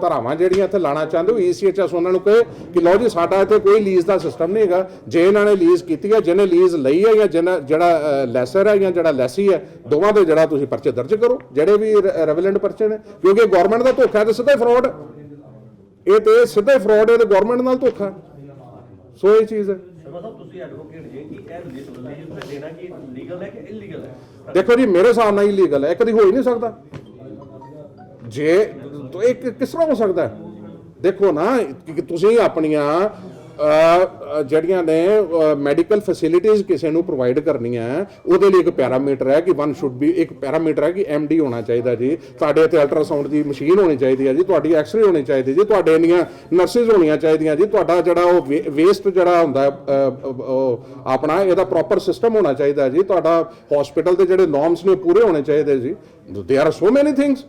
ਧਾਰਾਵਾਂ ਜਿਹੜੀਆਂ ਇੱਥੇ ਲਾਣਾ ਚਾਹੁੰਦੇ ਹੋ। ECHS ਉਹਨਾਂ ਨੂੰ ਕਹੇ ਕਿ ਲਓ ਜੀ ਸਾਡਾ ਇੱਥੇ ਕੋਈ ਲੀਜ਼ ਦਾ ਸਿਸਟਮ ਨਹੀਂ ਹੈਗਾ, ਜੇ ਇਹਨਾਂ ਨੇ ਲੀਜ਼ ਕੀਤੀ ਹੈ, ਜਿਹਨੇ ਲੀਜ਼ ਲਈ ਹੈ ਜਾਂ ਜਿਹੜਾ ਲੈਸਰ ਹੈ ਜਾਂ ਜਿਹੜਾ ਲੈਸੀ ਹੈ, ਦੋਵਾਂ ਦੇ ਜਿਹੜਾ ਤੁਸੀਂ ਪਰਚੇ ਦਰਜ ਕਰੋ, ਜਿਹੜੇ ਵੀ ਰੈਵਲੈਂਟ ਪਰਚੇ ਨੇ, ਕਿਉਂਕਿ ਗਵਰਨਮੈਂਟ ਦਾ ਧੋਖਾ ਤੇ ਸਿੱਧਾ ਫਰਾਡ, ਇਹ ਤੇ ਸਿੱਧਾ ਫਰਾਡ ਹੈ ਤੇ ਗਵਰਨਮੈਂਟ ਨਾਲ ਧੋਖਾ। ਸੋ ਇਹ ਚੀਜ਼ ਹੈ। ਸ਼ਰਮਾ ਸਾਹਿਬ ਤੁਸੀਂ ਐਡਵੋਕੇਟ ਜੇ ਕਿ ਇਹ ਲੀਜ਼ ਤੇ ਦੇਣਾ ਕਿ ਲੀਗਲ ਹੈ ਕਿ ਇਲੀਗਲ ਹੈ? ਦੇਖੋ ਜੀ ਮੇਰੇ ਹਿਸਾਬ ਨਾਲ ਇਲੀਗਲ ਹੈ, ਇਹ ਕਦੀ ਹੋ ਹੀ ਨਹੀਂ ਸਕਦਾ। ਜੇ ਇਹ ਕਿਸ ਤਰ੍ਹਾਂ ਹੋ ਸਕਦਾ ਹੈ? ਦੇਖੋ ਨਾ ਕਿ ਤੁਸੀਂ ਆਪਣੀਆਂ ਜਿਹੜੀਆਂ ਨੇ ਮੈਡੀਕਲ ਫੈਸਿਲਿਟੀਜ਼ ਕਿਸੇ ਨੂੰ ਪ੍ਰੋਵਾਈਡ ਕਰਨੀਆਂ, ਉਹਦੇ ਲਈ ਇੱਕ ਪੈਰਾਮੀਟਰ ਹੈ ਕਿ ਵਨ ਸ਼ੁੱਡ ਬੀ, ਇੱਕ ਪੈਰਾਮੀਟਰ ਹੈ ਕਿ MD ਹੋਣਾ ਚਾਹੀਦਾ ਜੀ, ਤੁਹਾਡੇ ਇੱਥੇ ਅਲਟਰਾਸਾਊਂਡ ਦੀ ਮਸ਼ੀਨ ਹੋਣੀ ਚਾਹੀਦੀ ਹੈ ਜੀ, ਤੁਹਾਡੀ ਐਕਸਰੇ ਹੋਣੀ ਚਾਹੀਦੀ ਜੀ, ਤੁਹਾਡੇ ਇੰਨੀਆਂ ਨਰਸਿਸ ਹੋਣੀਆਂ ਚਾਹੀਦੀਆਂ ਜੀ, ਤੁਹਾਡਾ ਜਿਹੜਾ ਉਹ ਵੇਸਟ ਜਿਹੜਾ ਹੁੰਦਾ ਆਪਣਾ ਇਹਦਾ ਪ੍ਰੋਪਰ ਸਿਸਟਮ ਹੋਣਾ ਚਾਹੀਦਾ ਜੀ, ਤੁਹਾਡਾ ਹਸਪੀਟਲ ਦੇ ਜਿਹੜੇ ਨੋਰਮਸ ਨੇ ਪੂਰੇ ਹੋਣੇ ਚਾਹੀਦੇ ਜੀ। ਦੇयर ਆਰ ਸੋ ਮੈਨੀ ਥਿੰਗਸ।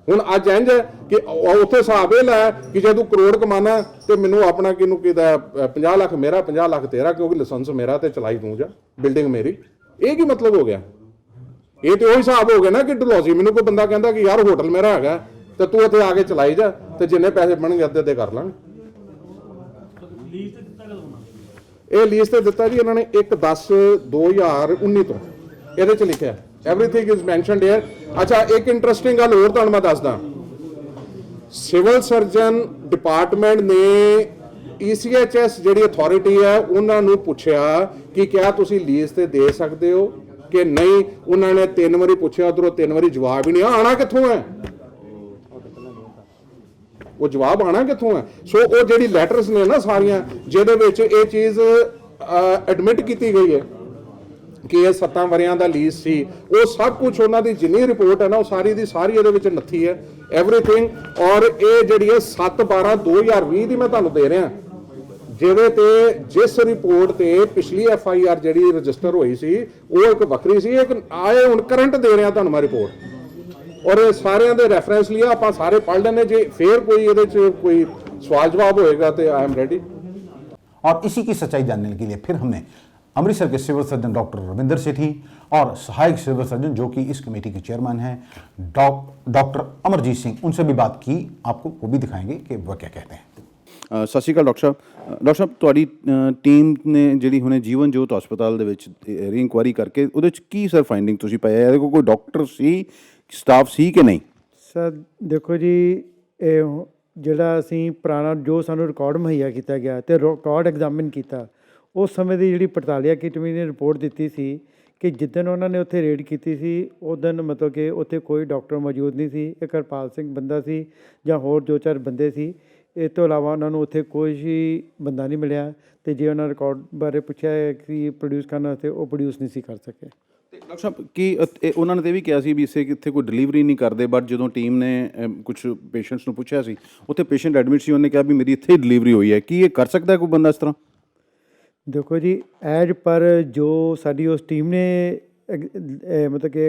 ਹੁਣ ਅੱਜ ਇੰਝ ਹੈ ਕਿ ਉੱਥੇ ਹਿਸਾਬ ਇਹ ਲੈ ਕਿ ਜੇ ਤੂੰ ਕਰੋੜ ਕਮਾਣਾ ਤੇ ਮੈਨੂੰ ਆਪਣਾ ਕਿਹਨੂੰ ਕਿਦਾ 50 ਲੱਖ ਮੇਰਾ 50 ਲੱਖ ਤੇਰਾ, ਕਿਉਂਕਿ ਲਾਇਸੈਂਸ ਮੇਰਾ ਤੇ ਚਲਾਈ ਤੂੰ ਜਾ, ਬਿਲਡਿੰਗ ਮੇਰੀ। ਇਹ ਕੀ ਮਤਲਬ ਹੋ ਗਿਆ? ਇਹ ਤੇ ਉਹ ਹਿਸਾਬ ਹੋ ਗਿਆ ਨਾ ਕਿ ਡਲੋਜੀ ਮੈਨੂੰ ਕੋਈ ਬੰਦਾ ਕਹਿੰਦਾ ਕਿ ਯਾਰ ਹੋਟਲ ਮੇਰਾ ਹੈਗਾ ਤੇ ਤੂੰ ਇੱਥੇ ਆ ਕੇ ਚਲਾਈ ਜਾ ਤੇ ਜਿੰਨੇ ਪੈਸੇ ਬਣਨਗੇ ਅੱਧੇ ਕਰ ਲਾਂਗੇ। ਲੀਜ਼ ਤੇ ਦਿੱਤਾ ਕਦੋਂ ਨਾ? ਇਹ ਲੀਜ਼ ਤੇ ਦਿੱਤਾ ਜੀ ਇਹਨਾਂ ਨੇ 1/10/2019 ਤੋਂ, ਇਹਦੇ ਚ ਲਿਖਿਆ everything is mentioned here। ਅੱਛਾ ਇੱਕ ਇੰਟਰਸਟਿੰਗ ਗੱਲ ਹੋਰ ਤੁਹਾਨੂੰ ਮੈਂ ਦੱਸਦਾ, ਸਿਵਲ ਸਰਜਨ ਡਿਪਾਰਟਮੈਂਟ ਨੇ ECHS ਜਿਹੜੀ ਅਥਾਰਟੀ ਹੈ ਉਹਨਾਂ ਨੂੰ ਪੁੱਛਿਆ ਕਿ ਕਿਆ ਤੁਸੀਂ ਲੀਜ਼ ਤੇ ਦੇ ਸਕਦੇ ਹੋ ਕਿ ਨਹੀਂ। ਉਹਨਾਂ ਨੇ 3 ਵਾਰੀ ਪੁੱਛਿਆ, ਉਧਰੋਂ 3 ਵਾਰੀ ਜਵਾਬ ਹੀ ਨਹੀਂ। ਆਣਾ ਕਿੱਥੋਂ ਹੈ ਉਹ ਜਵਾਬ, ਆਣਾ ਕਿੱਥੋਂ ਹੈ? ਸੋ ਉਹ ਜਿਹੜੀ ਲੈਟਰਸ ਨੇ ਨਾ ਸਾਰੀਆਂ ਜਿਹਦੇ ਵਿੱਚ ਇਹ ਚੀਜ਼ ਐਡਮਿਟ ਕੀਤੀ ਗਈ ਹੈ ਕਿ ਇਹ 7 ਵਰਿਆਂ ਦਾ ਲੀਜ਼ ਸੀ, ਉਹ ਸਭ ਕੁਝ ਉਹਨਾਂ ਦੀ ਜਿੰਨੀ ਰਿਪੋਰਟ ਹੈ ਨਾ ਉਹ ਸਾਰੀ ਦੀ ਸਾਰੀ ਇਹਦੇ ਵਿੱਚ ਨੱਥੀ ਹੈ ਐਵਰੀਥਿੰਗ। ਔਰ ਇਹ ਜਿਹੜੀ ਹੈ 7/12/2020 ਦੀ ਮੈਂ ਤੁਹਾਨੂੰ ਦੇ ਰਿਹਾ, ਜਿਹਦੇ ਤੇ ਜਿਸ ਰਿਪੋਰਟ ਤੇ ਪਿਛਲੀ FIR ਜਿਹੜੀ ਰਜਿਸਟਰ ਹੋਈ ਸੀ ਉਹ ਇੱਕ ਵੱਖਰੀ ਸੀ, ਇੱਕ ਆਏ ਹੁਣ ਕਰੰਟ ਦੇ ਰਿਹਾ ਤੁਹਾਨੂੰ ਮੈਂ ਰਿਪੋਰਟ, ਔਰ ਇਹ ਸਾਰਿਆਂ ਦੇ ਰੈਫਰੈਂਸ ਲਿਆ, ਆਪਾਂ ਸਾਰੇ ਪੜ੍ਹ ਲੈਣੇ। ਜੇ ਫੇਰ ਕੋਈ ਇਹਦੇ ਚ ਕੋਈ ਸਵਾਲ जवाब होएगा तो आई एम रेडी। और इसी की सच्चाई जानने के लिए फिर हमने अमृतसर के सिविल सर्जन डॉक्टर रविंदर सेठी और सहायक सिविल सर्जन जो कि इस कमेटी के चेयरमैन हैं डॉक्टर अमरजीत सिंह, उनसे भी बात की। आपको वो भी दिखाएंगे कि वह क्या कहते हैं। ਸਤਿ ਸ਼੍ਰੀ ਅਕਾਲ ਡਾਕਟਰ ਸਾਹਿਬ ਤੁਹਾਡੀ ਟੀਮ ਨੇ ਜਿਹੜੀ ਹੁਣੇ ਜੀਵਨ ਜੋਤ ਹਸਪਤਾਲ ਦੇ ਵਿੱਚ ਰੀ ਇਨਕੁਆਇਰੀ ਕਰਕੇ ਉਹਦੇ ਚ ਕੀ ਸਰ ਫਾਈਂਡਿੰਗ ਤੁਸੀਂ ਪਾਇਆ? ਇਹਦੇ ਕੋਲ ਕੋਈ ਡਾਕਟਰ ਸੀ, ਸਟਾਫ ਸੀ ਕਿ ਨਹੀਂ? ਸਰ ਦੇਖੋ ਜੀ, ਇਹ ਜਿਹੜਾ ਅਸੀਂ ਪੁਰਾਣਾ ਜੋ ਸਾਨੂੰ ਰਿਕਾਰਡ ਮੁਹੱਈਆ ਕੀਤਾ ਗਿਆ ਤੇ ਰਿਕਾਰਡ ਐਗਜ਼ਾਮਿਨ ਕੀਤਾ, ਉਸ ਸਮੇਂ ਦੀ ਜਿਹੜੀ ਪੜਤਾਲੀਆ ਕਮੇਟੀ ਨੇ ਰਿਪੋਰਟ ਦਿੱਤੀ ਸੀ ਕਿ ਜਿੱਦਣ ਉਹਨਾਂ ਨੇ ਉੱਥੇ ਰੇਡ ਕੀਤੀ ਸੀ ਉਦੋਂ ਮਤਲਬ ਕਿ ਉੱਥੇ ਕੋਈ ਡਾਕਟਰ ਮੌਜੂਦ ਨਹੀਂ ਸੀ। ਇੱਕ ਹਰਪਾਲ ਸਿੰਘ ਬੰਦਾ ਸੀ ਜਾਂ ਹੋਰ 2-4 ਬੰਦੇ ਸੀ, ਇਸ ਤੋਂ ਇਲਾਵਾ ਉਹਨਾਂ ਨੂੰ ਉੱਥੇ ਕੋਈ ਹੀ ਬੰਦਾ ਨਹੀਂ ਮਿਲਿਆ। ਅਤੇ ਜੇ ਉਹਨਾਂ ਰਿਕਾਰਡ ਬਾਰੇ ਪੁੱਛਿਆ ਕਿ ਪ੍ਰੋਡਿਊਸ ਕਰਨਾ ਵਾਸਤੇ, ਉਹ ਪ੍ਰੋਡਿਊਸ ਨਹੀਂ ਸੀ ਕਰ ਸਕੇ। ਤੇ ਡਾਕਟਰ ਸਾਹਿਬ ਕੀ ਉਹਨਾਂ ਨੇ ਤਾਂ ਇਹ ਵੀ ਕਿਹਾ ਸੀ ਵੀ ਇਸੇ ਕਿੱਥੇ ਕੋਈ ਡਿਲੀਵਰੀ ਨਹੀਂ ਕਰਦੇ, ਬਟ ਜਦੋਂ ਟੀਮ ਨੇ ਕੁਝ ਪੇਸ਼ੈਂਟਸ ਨੂੰ ਪੁੱਛਿਆ ਸੀ ਉੱਥੇ ਪੇਸ਼ੈਂਟ ਐਡਮਿਟ ਸੀ, ਉਹਨੇ ਕਿਹਾ ਵੀ ਮੇਰੀ ਇੱਥੇ ਹੀ ਡਿਲੀਵਰੀ ਹੋਈ ਹੈ। ਕੀ ਇਹ ਕਰ ਸਕਦਾ ਕੋਈ ਬੰਦਾ ਇਸ ਤਰ੍ਹਾਂ? ਦੇਖੋ ਜੀ, ਐਜ ਪਰ ਜੋ ਸਾਡੀ ਉਸ ਟੀਮ ਨੇ ਮਤਲਬ ਕਿ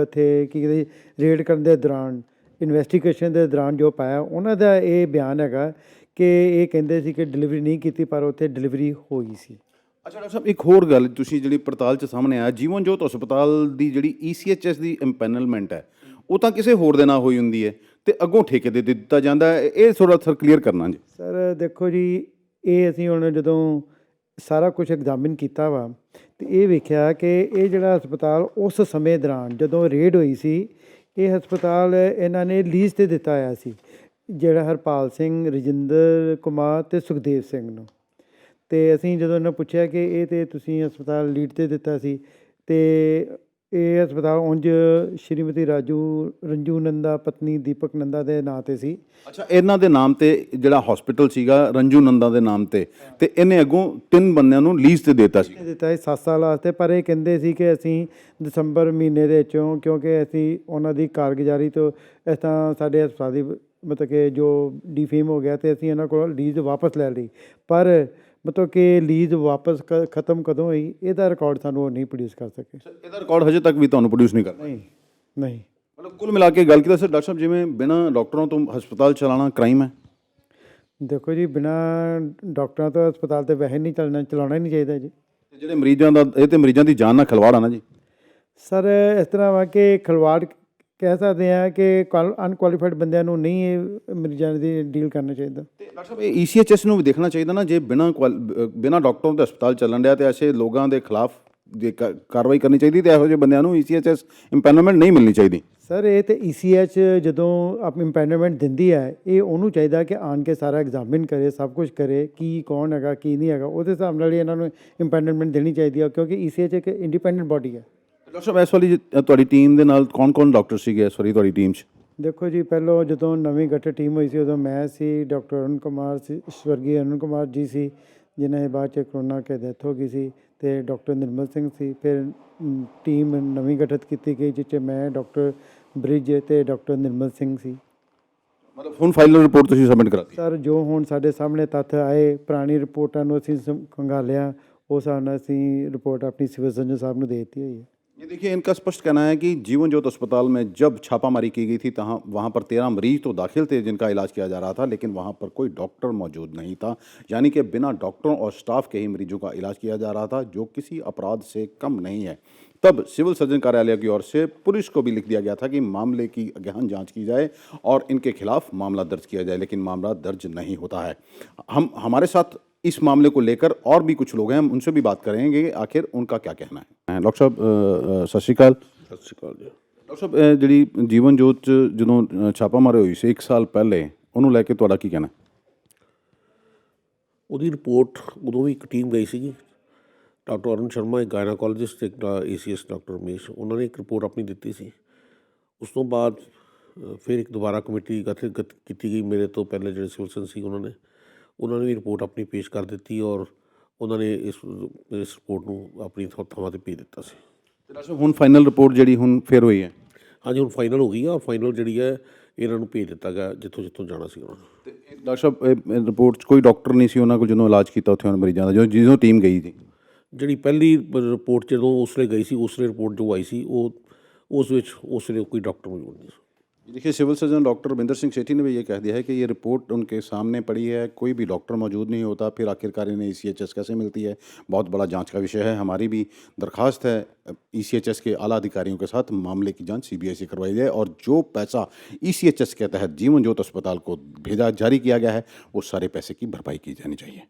ਉੱਥੇ ਕੀ ਕਹਿੰਦੇ ਰੇਡ ਕਰਨ ਦੇ ਦੌਰਾਨ, ਇਨਵੈਸਟੀਗੇਸ਼ਨ ਦੇ ਦੌਰਾਨ ਜੋ ਪਾਇਆ, ਉਹਨਾਂ ਦਾ ਇਹ ਬਿਆਨ ਹੈਗਾ ਕਿ ਇਹ ਕਹਿੰਦੇ ਸੀ ਕਿ ਡਿਲੀਵਰੀ ਨਹੀਂ ਕੀਤੀ, ਪਰ ਉੱਥੇ ਡਿਲੀਵਰੀ ਹੋਈ ਸੀ। ਅੱਛਾ ਡਾਕਟਰ ਸਾਹਿਬ, ਇੱਕ ਹੋਰ ਗੱਲ ਤੁਸੀਂ ਜਿਹੜੀ ਪੜਤਾਲ 'ਚ ਸਾਹਮਣੇ ਆਇਆ, ਜੀਵਨ ਜੋਤ ਹਸਪਤਾਲ ਦੀ ਜਿਹੜੀ ECHS ਦੀ ਇੰਪੈਨਲਮੈਂਟ ਹੈ ਉਹ ਤਾਂ ਕਿਸੇ ਹੋਰ ਦੇ ਨਾਲ ਹੋਈ ਹੁੰਦੀ ਹੈ ਅਤੇ ਅੱਗੋਂ ਠੇਕੇ ਦੇ ਦਿੱਤਾ ਜਾਂਦਾ ਹੈ। ਇਹ ਥੋੜ੍ਹਾ ਸਰ ਕਲੀਅਰ ਕਰਨਾ ਜੀ। ਸਰ ਦੇਖੋ ਜੀ, ਇਹ ਅਸੀਂ ਹੁਣ ਜਦੋਂ ਸਾਰਾ ਕੁਝ ਐਗਜ਼ਾਮਿਨ ਕੀਤਾ ਵਾ ਤੇ ਇਹ ਵੇਖਿਆ ਕਿ ਇਹ ਜਿਹੜਾ ਹਸਪਤਾਲ ਉਸ ਸਮੇਂ ਦੌਰਾਨ ਜਦੋਂ ਰੇਡ ਹੋਈ ਸੀ, ਇਹ ਹਸਪਤਾਲ ਇਹਨਾਂ ਨੇ ਲੀਜ਼ ਤੇ ਦਿੱਤਾ ਹੋਇਆ ਸੀ, ਜਿਹੜਾ ਹਰਪਾਲ ਸਿੰਘ, ਰਜਿੰਦਰ ਕੁਮਾਰ ਤੇ ਸੁਖਦੇਵ ਸਿੰਘ ਨੂੰ। ਤੇ ਅਸੀਂ ਜਦੋਂ ਇਹਨਾਂ ਪੁੱਛਿਆ ਕਿ ਇਹ ਤੇ ਤੁਸੀਂ ਹਸਪਤਾਲ ਲੀਡ ਤੇ ਦਿੱਤਾ ਸੀ, ਤੇ ਇਹ ਹਸਪਤਾਲ ਉਂਝ ਸ਼੍ਰੀਮਤੀ ਰੰਜੂ ਨੰਦਾ ਪਤਨੀ ਦੀਪਕ ਨੰਦਾ ਦੇ ਨਾਂ ਤੇ ਸੀ। ਅੱਛਾ, ਇਹਨਾਂ ਦੇ ਨਾਮ ਤੇ ਜਿਹੜਾ ਹਸਪੀਟਲ ਸੀਗਾ ਰੰਜੂ ਨੰਦਾ ਦੇ ਨਾਮ ਤੇ ਇਹਨੇ ਅੱਗੋਂ 3 ਬੰਦਿਆਂ ਨੂੰ ਲੀਜ਼ ਤੇ ਦਿੱਤਾ ਸੀ। ਦਿੱਤਾ ਸੀ 7 ਸਾਲ ਵਾਸਤੇ, ਪਰ ਇਹ ਕਹਿੰਦੇ ਸੀ ਕਿ ਅਸੀਂ ਦਸੰਬਰ ਮਹੀਨੇ ਦੇ ਵਿੱਚੋਂ, ਕਿਉਂਕਿ ਅਸੀਂ ਉਹਨਾਂ ਦੀ ਕਾਰਗੁਜ਼ਾਰੀ ਤੋਂ ਇਸ ਤਰ੍ਹਾਂ ਸਾਡੇ ਹਸਪਤਾਲ ਦੀ ਮਤਲਬ ਕਿ ਜੋ ਡਿਫੇਮ ਹੋ ਗਿਆ, ਤੇ ਅਸੀਂ ਇਹਨਾਂ ਕੋਲ ਲੀਜ਼ ਵਾਪਸ ਲੈ ਲਈ। ਪਰ ਮਤਲਬ ਕਿ ਲੀਜ਼ ਵਾਪਸ ਖਤਮ ਕਦੋਂ ਹੋਈ, ਇਹਦਾ ਰਿਕਾਰਡ ਸਾਨੂੰ ਉਹ ਨਹੀਂ ਪ੍ਰੋਡਿਊਸ ਕਰ ਸਕੇ। ਇਹਦਾ ਰਿਕਾਰਡ ਹਜੇ ਤੱਕ ਵੀ ਤੁਹਾਨੂੰ ਪ੍ਰੋਡਿਊਸ ਨਹੀਂ ਕਰਨਾ? ਨਹੀਂ। ਮਤਲਬ ਕੁੱਲ ਮਿਲਾ ਕੇ ਗੱਲ ਕੀਤਾ ਸਰ, ਡਾਕਟਰ ਸਾਹਿਬ ਜਿਵੇਂ ਬਿਨਾਂ ਡਾਕਟਰਾਂ ਤੋਂ ਹਸਪਤਾਲ ਚਲਾਉਣਾ ਕ੍ਰਾਈਮ ਹੈ? ਦੇਖੋ ਜੀ, ਬਿਨਾਂ ਡਾਕਟਰਾਂ ਤੋਂ ਹਸਪਤਾਲ ਤੇ ਵੈਸੇ ਨਹੀਂ ਚਲਾਉਣਾ ਹੀ ਨਹੀਂ ਚਾਹੀਦਾ ਜੀ। ਜਿਹੜੇ ਮਰੀਜ਼ਾਂ ਦਾ, ਇਹ ਤੇ ਮਰੀਜ਼ਾਂ ਦੀ ਜਾਨ ਨਾਲ ਖਿਲਵਾੜ ਆ ਨਾ ਜੀ। ਸਰ ਇਸ ਤਰ੍ਹਾਂ ਵਾ ਕਿ ਖਿਲਵਾੜ ਕਹਿ ਸਕਦੇ ਹਾਂ ਕਿ ਅਨਕੁਆਲੀਫਾਈਡ ਬੰਦਿਆਂ ਨੂੰ ਨਹੀਂ ਇਹ ਮਰੀਜ਼ਾਂ ਦੀ ਡੀਲ ਕਰਨਾ ਚਾਹੀਦਾ। ਤੇ ਡਾਕਟਰ ਸਾਹਿਬ ਇਹ ECHS ਨੂੰ ਵੀ ਦੇਖਣਾ ਚਾਹੀਦਾ ਨਾ, ਜੇ ਬਿਨਾਂ ਡਾਕਟਰਾਂ ਦੇ ਹਸਪਤਾਲ ਚੱਲਣ ਡਿਆ ਤੇ ਐਸੇ ਲੋਕਾਂ ਦੇ ਖਿਲਾਫ ਜੇ ਕਾਰਵਾਈ ਕਰਨੀ ਚਾਹੀਦੀ ਤੇ ਇਹੋ ਜਿਹੇ ਬੰਦਿਆਂ ਨੂੰ ECHS ਇੰਪੈਨਲਮੈਂਟ ਨਹੀਂ ਮਿਲਣੀ ਚਾਹੀਦੀ। ਸਰ ਇਹ ਤੇ ECH ਜਦੋਂ ਆਪਣੀ ਇੰਪੈਨਲਮੈਂਟ ਦਿੰਦੀ ਹੈ, ਇਹ ਉਹਨੂੰ ਚਾਹੀਦਾ ਕਿ ਆਣ ਕੇ ਸਾਰਾ ਐਗਜ਼ਾਮਿਨ ਕਰੇ, ਸਭ ਕੁਝ ਕਰੇ, ਕੀ ਕੌਣ ਹੈਗਾ ਕੀ ਨਹੀਂ ਹੈਗਾ, ਉਹਦੇ ਹਿਸਾਬ ਨਾਲ ਹੀ ਇਹਨਾਂ ਨੂੰ ਇੰਪੈਨਲਮੈਂਟ ਦੇਣੀ ਚਾਹੀਦੀ ਹੈ, ਕਿਉਂਕਿ ECH ਇੱਕ ਇੰਡੀਪੈਂਡੈਂਟ ਬਾਡੀ ਹੈ। ਡਾਕਟਰ ਸਾਹਿਬ ਇਸ ਵਾਲੀ ਤੁਹਾਡੀ ਟੀਮ ਦੇ ਨਾਲ ਕੌਣ ਡਾਕਟਰ ਸੀਗੇ ਇਸ ਵਾਰੀ ਤੁਹਾਡੀ ਟੀਮ 'ਚ? ਦੇਖੋ ਜੀ, ਪਹਿਲਾਂ ਜਦੋਂ ਨਵੀਂ ਗਠਿਤ ਟੀਮ ਹੋਈ ਸੀ ਉਦੋਂ ਮੈਂ ਸੀ, ਡਾਕਟਰ ਅਰੁਣ ਕੁਮਾਰ ਸੀ, ਸਵਰਗੀ ਅਰੁਣ ਕੁਮਾਰ ਜੀ ਸੀ ਜਿਨ੍ਹਾਂ ਦੇ ਬਾਅਦ 'ਚ ਕਰੋਨਾ ਕੇ ਡੈਥ ਹੋ ਗਈ ਸੀ, ਤੇ ਡਾਕਟਰ ਨਿਰਮਲ ਸਿੰਘ ਸੀ। ਫਿਰ ਟੀਮ ਨਵੀਂ ਗਠਿਤ ਕੀਤੀ ਗਈ ਜਿਸ 'ਚ ਮੈਂ, ਡਾਕਟਰ ਬ੍ਰਿਜ ਤੇ ਡਾਕਟਰ ਨਿਰਮਲ ਸਿੰਘ ਸੀ। ਮਤਲਬ ਹੁਣ ਫਾਈਨਲ ਰਿਪੋਰਟ ਤੁਸੀਂ ਸਬਮਿਟ ਕਰਾਤੀ? ਸਰ ਜੋ ਹੁਣ ਸਾਡੇ ਸਾਹਮਣੇ ਤੱਥ ਆਏ, ਪੁਰਾਣੀ ਰਿਪੋਰਟਾਂ ਨੂੰ ਅਸੀਂ ਖੰਗਾਲਿਆ, ਉਸ ਹਿਸਾਬ ਨਾਲ ਅਸੀਂ ਰਿਪੋर्ट अपनी सिविल सर्जन साहब ने दे दी हुई है। ये देखिए, इनका स्पष्ट कहना है कि जीवन ज्योत अस्पताल में जब छापामारी की गई थी वहाँ पर 13 मरीज तो दाखिल थे जिनका इलाज किया जा रहा था, लेकिन वहाँ पर कोई डॉक्टर मौजूद नहीं था, यानी कि बिना डॉक्टरों और स्टाफ के ही मरीजों का इलाज किया जा रहा था, जो किसी अपराध से कम नहीं है। तब सिविल सर्जन कार्यालय की ओर से पुलिस को भी लिख दिया गया था कि मामले की गहन जांच की जाए और इनके खिलाफ मामला दर्ज किया जाए, लेकिन मामला दर्ज नहीं होता है। हमारे साथ इस मामले को लेकर और भी कुछ लोग हैं, हम उनसे भी बात करेंगे कि आखिर उनका क्या कहना है। डॉक्टर साहब सत श्री अकाल। ਸਤਿ ਸ਼੍ਰੀ ਅਕਾਲ ਜੀ। ਡਾਕਟਰ ਸਾਹਿਬ ਜਿਹੜੀ ਜੀਵਨ ਜੋਤ 'ਚ ਜਦੋਂ ਛਾਪਾਮਾਰੀ ਹੋਈ ਸੀ 1 ਸਾਲ ਪਹਿਲੇ, ਉਹਨੂੰ ਲੈ ਕੇ ਤੁਹਾਡਾ ਕੀ ਕਹਿਣਾ? ਉਹਦੀ ਰਿਪੋਰਟ ਉਦੋਂ ਵੀ ਇੱਕ ਟੀਮ ਗਈ ਸੀਗੀ, ਡਾਕਟਰ ਅਰੁਣ ਸ਼ਰਮਾ, ਇੱਕ ਗਾਇਨਾਕੋਲੋਜਿਸਟ, ਇੱਕ ECS ਡਾਕਟਰ ਰਮੇਸ਼, ਉਹਨਾਂ ਨੇ ਇੱਕ ਰਿਪੋਰਟ ਆਪਣੀ ਦਿੱਤੀ ਸੀ। ਉਸ ਤੋਂ ਬਾਅਦ ਫਿਰ ਇੱਕ ਦੁਬਾਰਾ ਕਮੇਟੀ ਗਠਿਤ ਕੀਤੀ ਗਈ, ਮੇਰੇ ਤੋਂ ਪਹਿਲੇ ਜਿਹੜੇ ਸਿਵਲ ਸਰਜਨ ਸੀ ਉਹਨਾਂ ਨੇ ਵੀ ਰਿਪੋਰਟ ਆਪਣੀ ਪੇਸ਼ ਕਰ ਦਿੱਤੀ, ਔਰ ਉਹਨਾਂ ਨੇ ਇਸ ਰਿਪੋਰਟ ਨੂੰ ਆਪਣੀ ਥਾਵਾਂ 'ਤੇ ਭੇਜ ਦਿੱਤਾ ਸੀ। ਡਾਕਟਰ ਸਾਹਿਬ ਹੁਣ ਫਾਈਨਲ ਰਿਪੋਰਟ ਜਿਹੜੀ ਹੁਣ ਫਿਰ ਹੋਈ ਹੈ? ਹਾਂਜੀ, ਹੁਣ ਫਾਈਨਲ ਹੋ ਗਈ ਆ, ਫਾਈਨਲ ਜਿਹੜੀ ਹੈ ਇਹਨਾਂ ਨੂੰ ਭੇਜ ਦਿੱਤਾ ਗਿਆ ਜਿੱਥੋਂ ਜਾਣਾ ਸੀ ਉਹਨਾਂ ਨੂੰ। ਤੇ ਡਾਕਟਰ ਸਾਹਿਬ ਰਿਪੋਰਟ 'ਚ ਕੋਈ ਡਾਕਟਰ ਨਹੀਂ ਸੀ ਉਹਨਾਂ ਕੋਲ ਜਦੋਂ ਇਲਾਜ ਕੀਤਾ ਉੱਥੇ ਉਹਨਾਂ ਮਰੀਜ਼ਾਂ ਦਾ, ਜਦੋਂ ਟੀਮ ਗਈ ਸੀ? ਜਿਹੜੀ ਪਹਿਲੀ ਰਿਪੋਰਟ ਜਦੋਂ ਉਸ ਵੇਲੇ ਗਈ ਸੀ, ਉਸ ਵੇਲੇ ਰਿਪੋਰਟ ਜੋ ਆਈ ਸੀ ਉਸ ਵੇਲੇ ਕੋਈ डॉक्टर मौजूद नहीं। देखिए, civil surgeon doctor Ravinder Singh Sethi ने भी ये कह दिया है कि ये रिपोर्ट उनके सामने पड़ी है, कोई भी डॉक्टर मौजूद नहीं होता, फिर आखिरकार इन्हें ECHS कैसे मिलती है, बहुत बड़ा जांच का विषय है। हमारी भी दरख्वास्त है ECHS के आला अधिकारियों के साथ मामले की जांच CBI से करवाई जाए, और जो पैसा ECHS के तहत जीवन ज्योत अस्पताल को भेजा जारी किया गया है, वो सारे पैसे की भरपाई की जानी चाहिए।